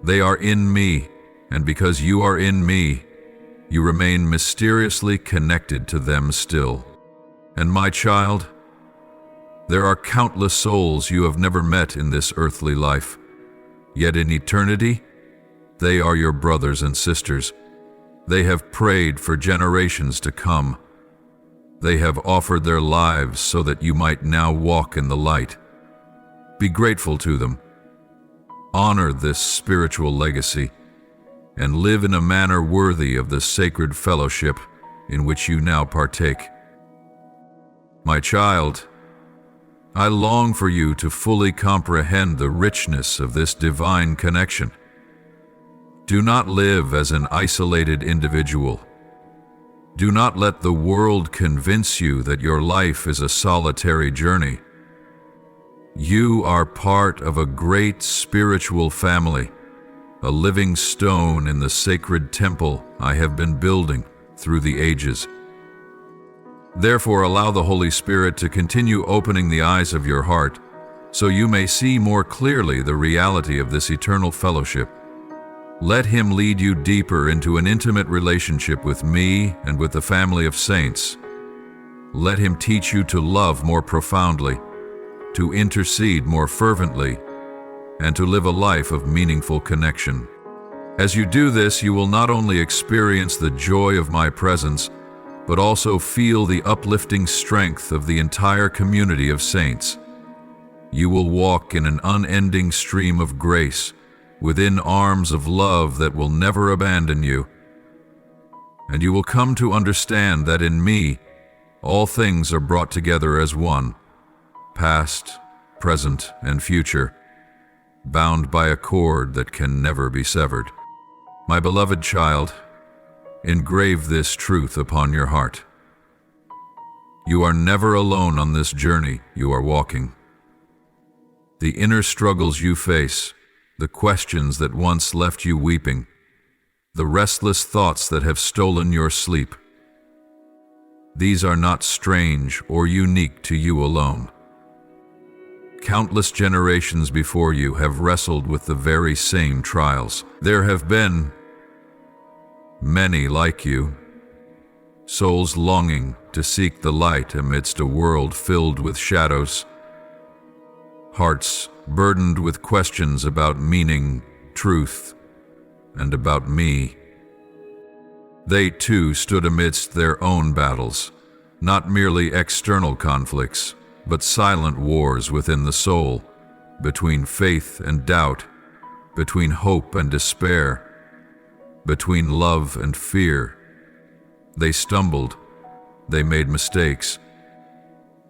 They are in me, and because you are in me, you remain mysteriously connected to them still. And my child, there are countless souls you have never met in this earthly life, yet in eternity, they are your brothers and sisters. They have prayed for generations to come. They have offered their lives so that you might now walk in the light. Be grateful to them. Honor this spiritual legacy and live in a manner worthy of the sacred fellowship in which you now partake. My child, I long for you to fully comprehend the richness of this divine connection. Do not live as an isolated individual. Do not let the world convince you that your life is a solitary journey. You are part of a great spiritual family, a living stone in the sacred temple I have been building through the ages. Therefore, allow the Holy Spirit to continue opening the eyes of your heart so you may see more clearly the reality of this eternal fellowship. Let Him lead you deeper into an intimate relationship with me and with the family of saints. Let Him teach you to love more profoundly, to intercede more fervently, and to live a life of meaningful connection. As you do this, you will not only experience the joy of my presence, but also feel the uplifting strength of the entire community of saints. You will walk in an unending stream of grace, within arms of love that will never abandon you. And you will come to understand that in me, all things are brought together as one, past, present, and future, bound by a cord that can never be severed. My beloved child, engrave this truth upon your heart. You are never alone on this journey you are walking. The inner struggles you face, the questions that once left you weeping, the restless thoughts that have stolen your sleep, these are not strange or unique to you alone. Countless generations before you have wrestled with the very same trials. There have been many like you, souls longing to seek the light amidst a world filled with shadows, hearts burdened with questions about meaning, truth, and about me. They too stood amidst their own battles, not merely external conflicts, but silent wars within the soul, between faith and doubt, between hope and despair, between love and fear. They stumbled, they made mistakes.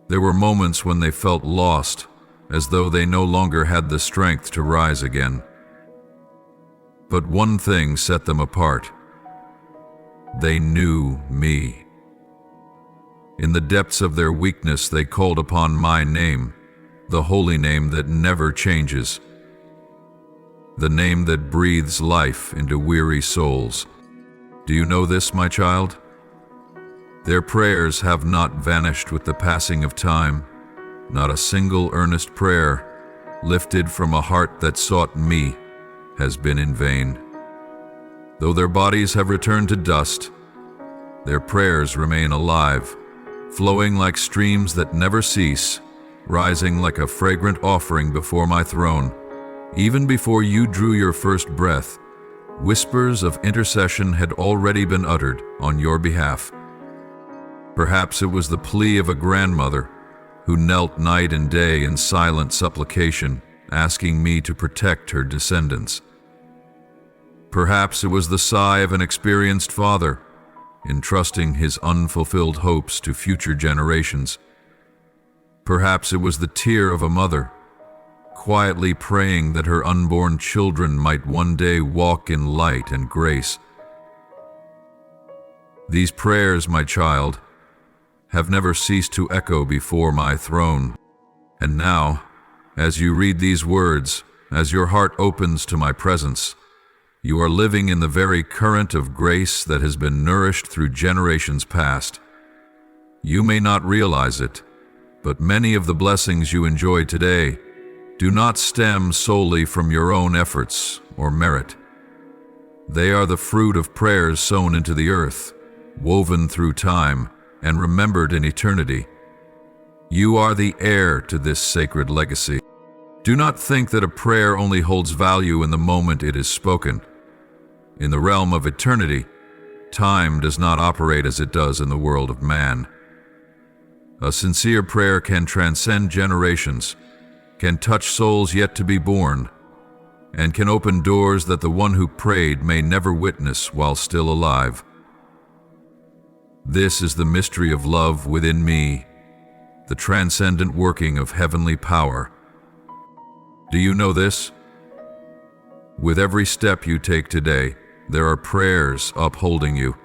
There were moments when they felt lost, as though they no longer had the strength to rise again. But one thing set them apart. They knew me. In the depths of their weakness, they called upon my name, the holy name that never changes, the name that breathes life into weary souls. Do you know this, my child? Their prayers have not vanished with the passing of time. Not a single earnest prayer, lifted from a heart that sought me, has been in vain. Though their bodies have returned to dust, their prayers remain alive, flowing like streams that never cease, rising like a fragrant offering before my throne. Even before you drew your first breath, whispers of intercession had already been uttered on your behalf. Perhaps it was the plea of a grandmother who knelt night and day in silent supplication, asking me to protect her descendants. Perhaps it was the sigh of an experienced father, entrusting his unfulfilled hopes to future generations. Perhaps it was the tear of a mother, quietly praying that her unborn children might one day walk in light and grace. These prayers, my child, have never ceased to echo before my throne. And now, as you read these words, as your heart opens to my presence, you are living in the very current of grace that has been nourished through generations past. You may not realize it, but many of the blessings you enjoy today do not stem solely from your own efforts or merit. They are the fruit of prayers sown into the earth, woven through time, and remembered in eternity. You are the heir to this sacred legacy. Do not think that a prayer only holds value in the moment it is spoken. In the realm of eternity, time does not operate as it does in the world of man. A sincere prayer can transcend generations, can touch souls yet to be born, and can open doors that the one who prayed may never witness while still alive. This is the mystery of love within me, the transcendent working of heavenly power. Do you know this? With every step you take today, there are prayers upholding you,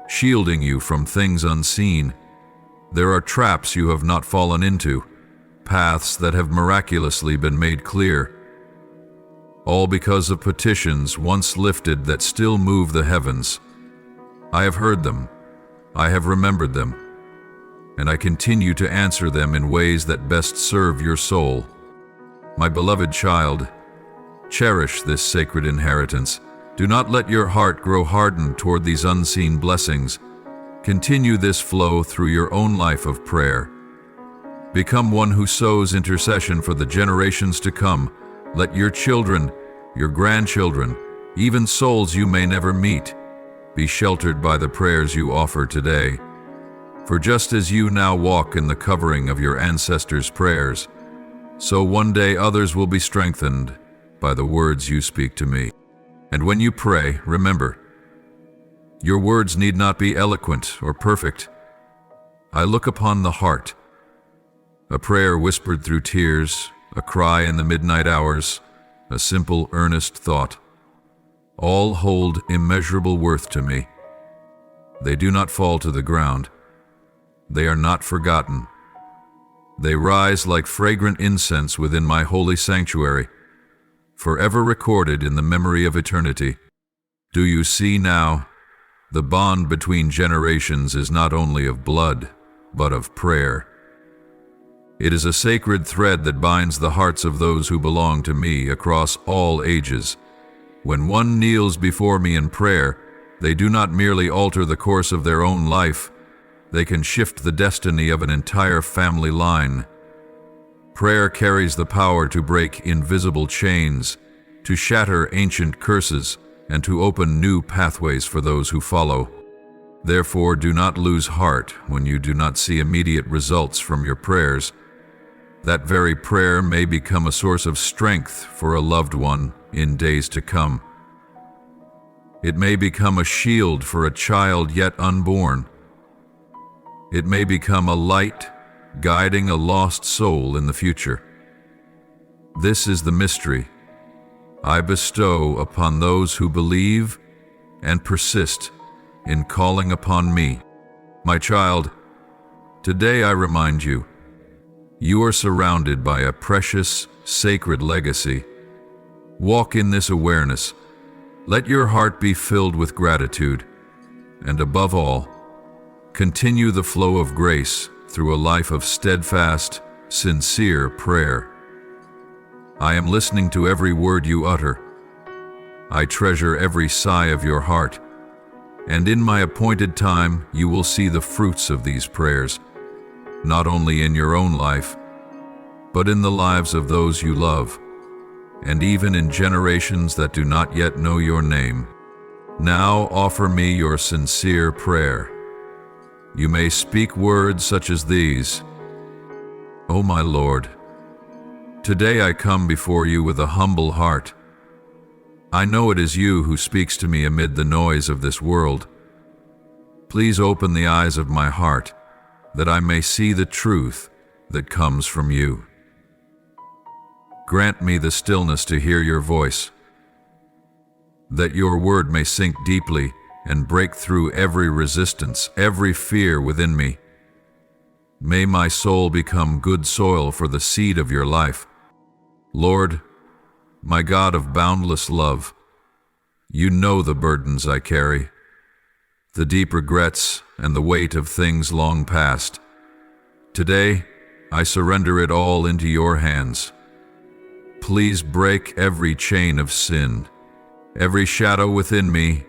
shielding you from things unseen. There are traps you have not fallen into, paths that have miraculously been made clear. All because of petitions once lifted that still move the heavens. I have heard them, I have remembered them, and I continue to answer them in ways that best serve your soul. My beloved child, cherish this sacred inheritance. Do not let your heart grow hardened toward these unseen blessings. Continue this flow through your own life of prayer. Become one who sows intercession for the generations to come. Let your children, your grandchildren, even souls you may never meet, be sheltered by the prayers you offer today. For just as you now walk in the covering of your ancestors' prayers, So one day others will be strengthened by the words you speak to me. And when you pray, remember, your words need not be eloquent or perfect. I look upon the heart. A prayer whispered through tears, a cry in the midnight hours, a simple, earnest thought. All hold immeasurable worth to me. They do not fall to the ground. They are not forgotten. They rise like fragrant incense within my holy sanctuary, forever recorded in the memory of eternity. Do you see now? The bond between generations is not only of blood, but of prayer. It is a sacred thread that binds the hearts of those who belong to me across all ages. When one kneels before me in prayer, they do not merely alter the course of their own life, they can shift the destiny of an entire family line. Prayer carries the power to break invisible chains, to shatter ancient curses, and to open new pathways for those who follow. Therefore, do not lose heart when you do not see immediate results from your prayers. That very prayer may become a source of strength for a loved one in days to come. It may become a shield for a child yet unborn. It may become a light guiding a lost soul in the future. This is the mystery I bestow upon those who believe and persist in calling upon me. My child, today I remind you, you are surrounded by a precious, sacred legacy. Walk in this awareness. Let your heart be filled with gratitude, and above all, continue the flow of grace through a life of steadfast, sincere prayer. I am listening to every word you utter. I treasure every sigh of your heart, and in my appointed time you will see the fruits of these prayers, not only in your own life, but in the lives of those you love, and even in generations that do not yet know your name. Now offer me your sincere prayer. You may speak words such as these: O my Lord, today I come before you with a humble heart. I know it is you who speaks to me amid the noise of this world. Please open the eyes of my heart, that I may see the truth that comes from you. Grant me the stillness to hear your voice, that your word may sink deeply and break through every resistance, every fear within me. May my soul become good soil for the seed of your life. Lord, my God of boundless love, you know the burdens I carry, the deep regrets and the weight of things long past. Today, I surrender it all into your hands. Please break every chain of sin, every shadow within me.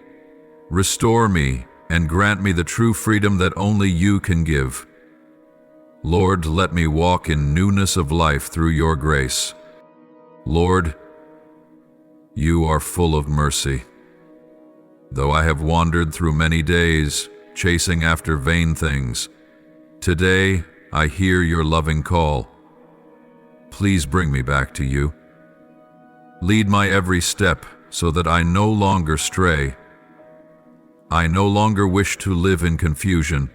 Restore me and grant me the true freedom that only you can give. Lord, let me walk in newness of life through your grace. Lord, you are full of mercy. Though I have wandered through many days, chasing after vain things, today I hear your loving call. Please bring me back to you. Lead my every step so that I no longer stray. I no longer wish to live in confusion,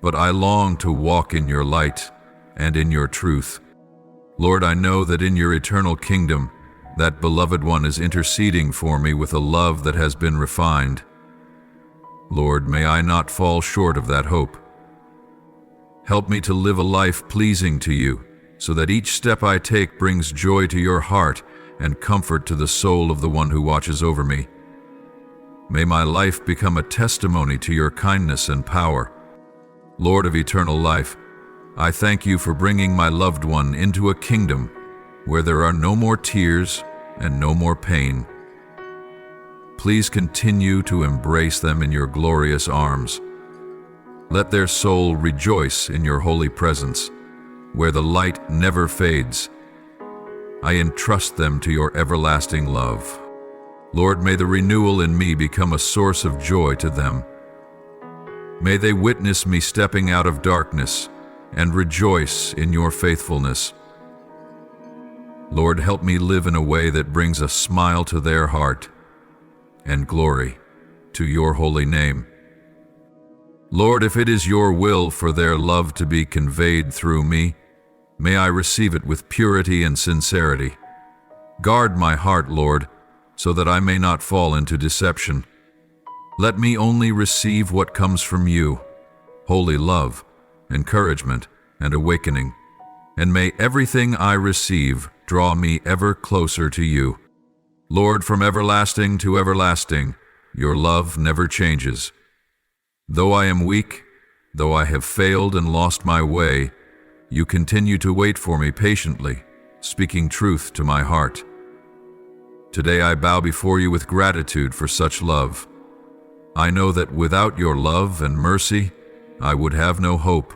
but I long to walk in your light and in your truth. Lord, I know that in your eternal kingdom, that beloved one is interceding for me with a love that has been refined. Lord, may I not fall short of that hope. Help me to live a life pleasing to you, so that each step I take brings joy to your heart and comfort to the soul of the one who watches over me. May my life become a testimony to your kindness and power. Lord of eternal life, I thank you for bringing my loved one into a kingdom where there are no more tears and no more pain. Please continue to embrace them in your glorious arms. Let their soul rejoice in your holy presence, where the light never fades. I entrust them to your everlasting love. Lord, may the renewal in me become a source of joy to them. May they witness me stepping out of darkness and rejoice in your faithfulness. Lord, help me live in a way that brings a smile to their heart and glory to your holy name. Lord, if it is your will for their love to be conveyed through me, may I receive it with purity and sincerity. Guard my heart, Lord, so that I may not fall into deception. Let me only receive what comes from you, holy love, encouragement, and awakening, and may everything I receive draw me ever closer to you. Lord, from everlasting to everlasting, your love never changes. Though I am weak, though I have failed and lost my way, you continue to wait for me patiently, speaking truth to my heart. Today I bow before you with gratitude for such love. I know that without your love and mercy, I would have no hope.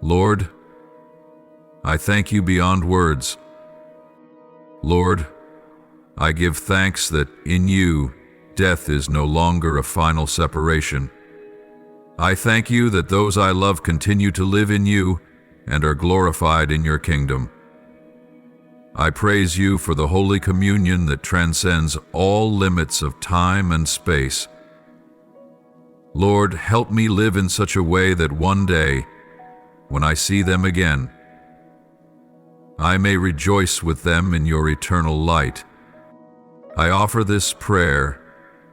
Lord, I thank you beyond words. Lord, I give thanks that in you, death is no longer a final separation. I thank you that those I love continue to live in you and are glorified in your kingdom. I praise you for the Holy Communion that transcends all limits of time and space. Lord, help me live in such a way that one day, when I see them again, I may rejoice with them in your eternal light. I offer this prayer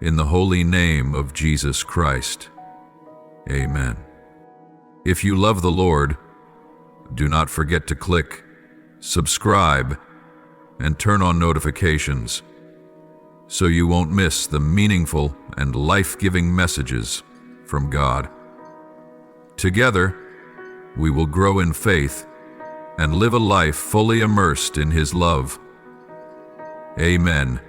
in the holy name of Jesus Christ. Amen. If you love the Lord, do not forget to click subscribe and turn on notifications so you won't miss the meaningful and life-giving messages from God. Together, we will grow in faith and live a life fully immersed in His love. Amen.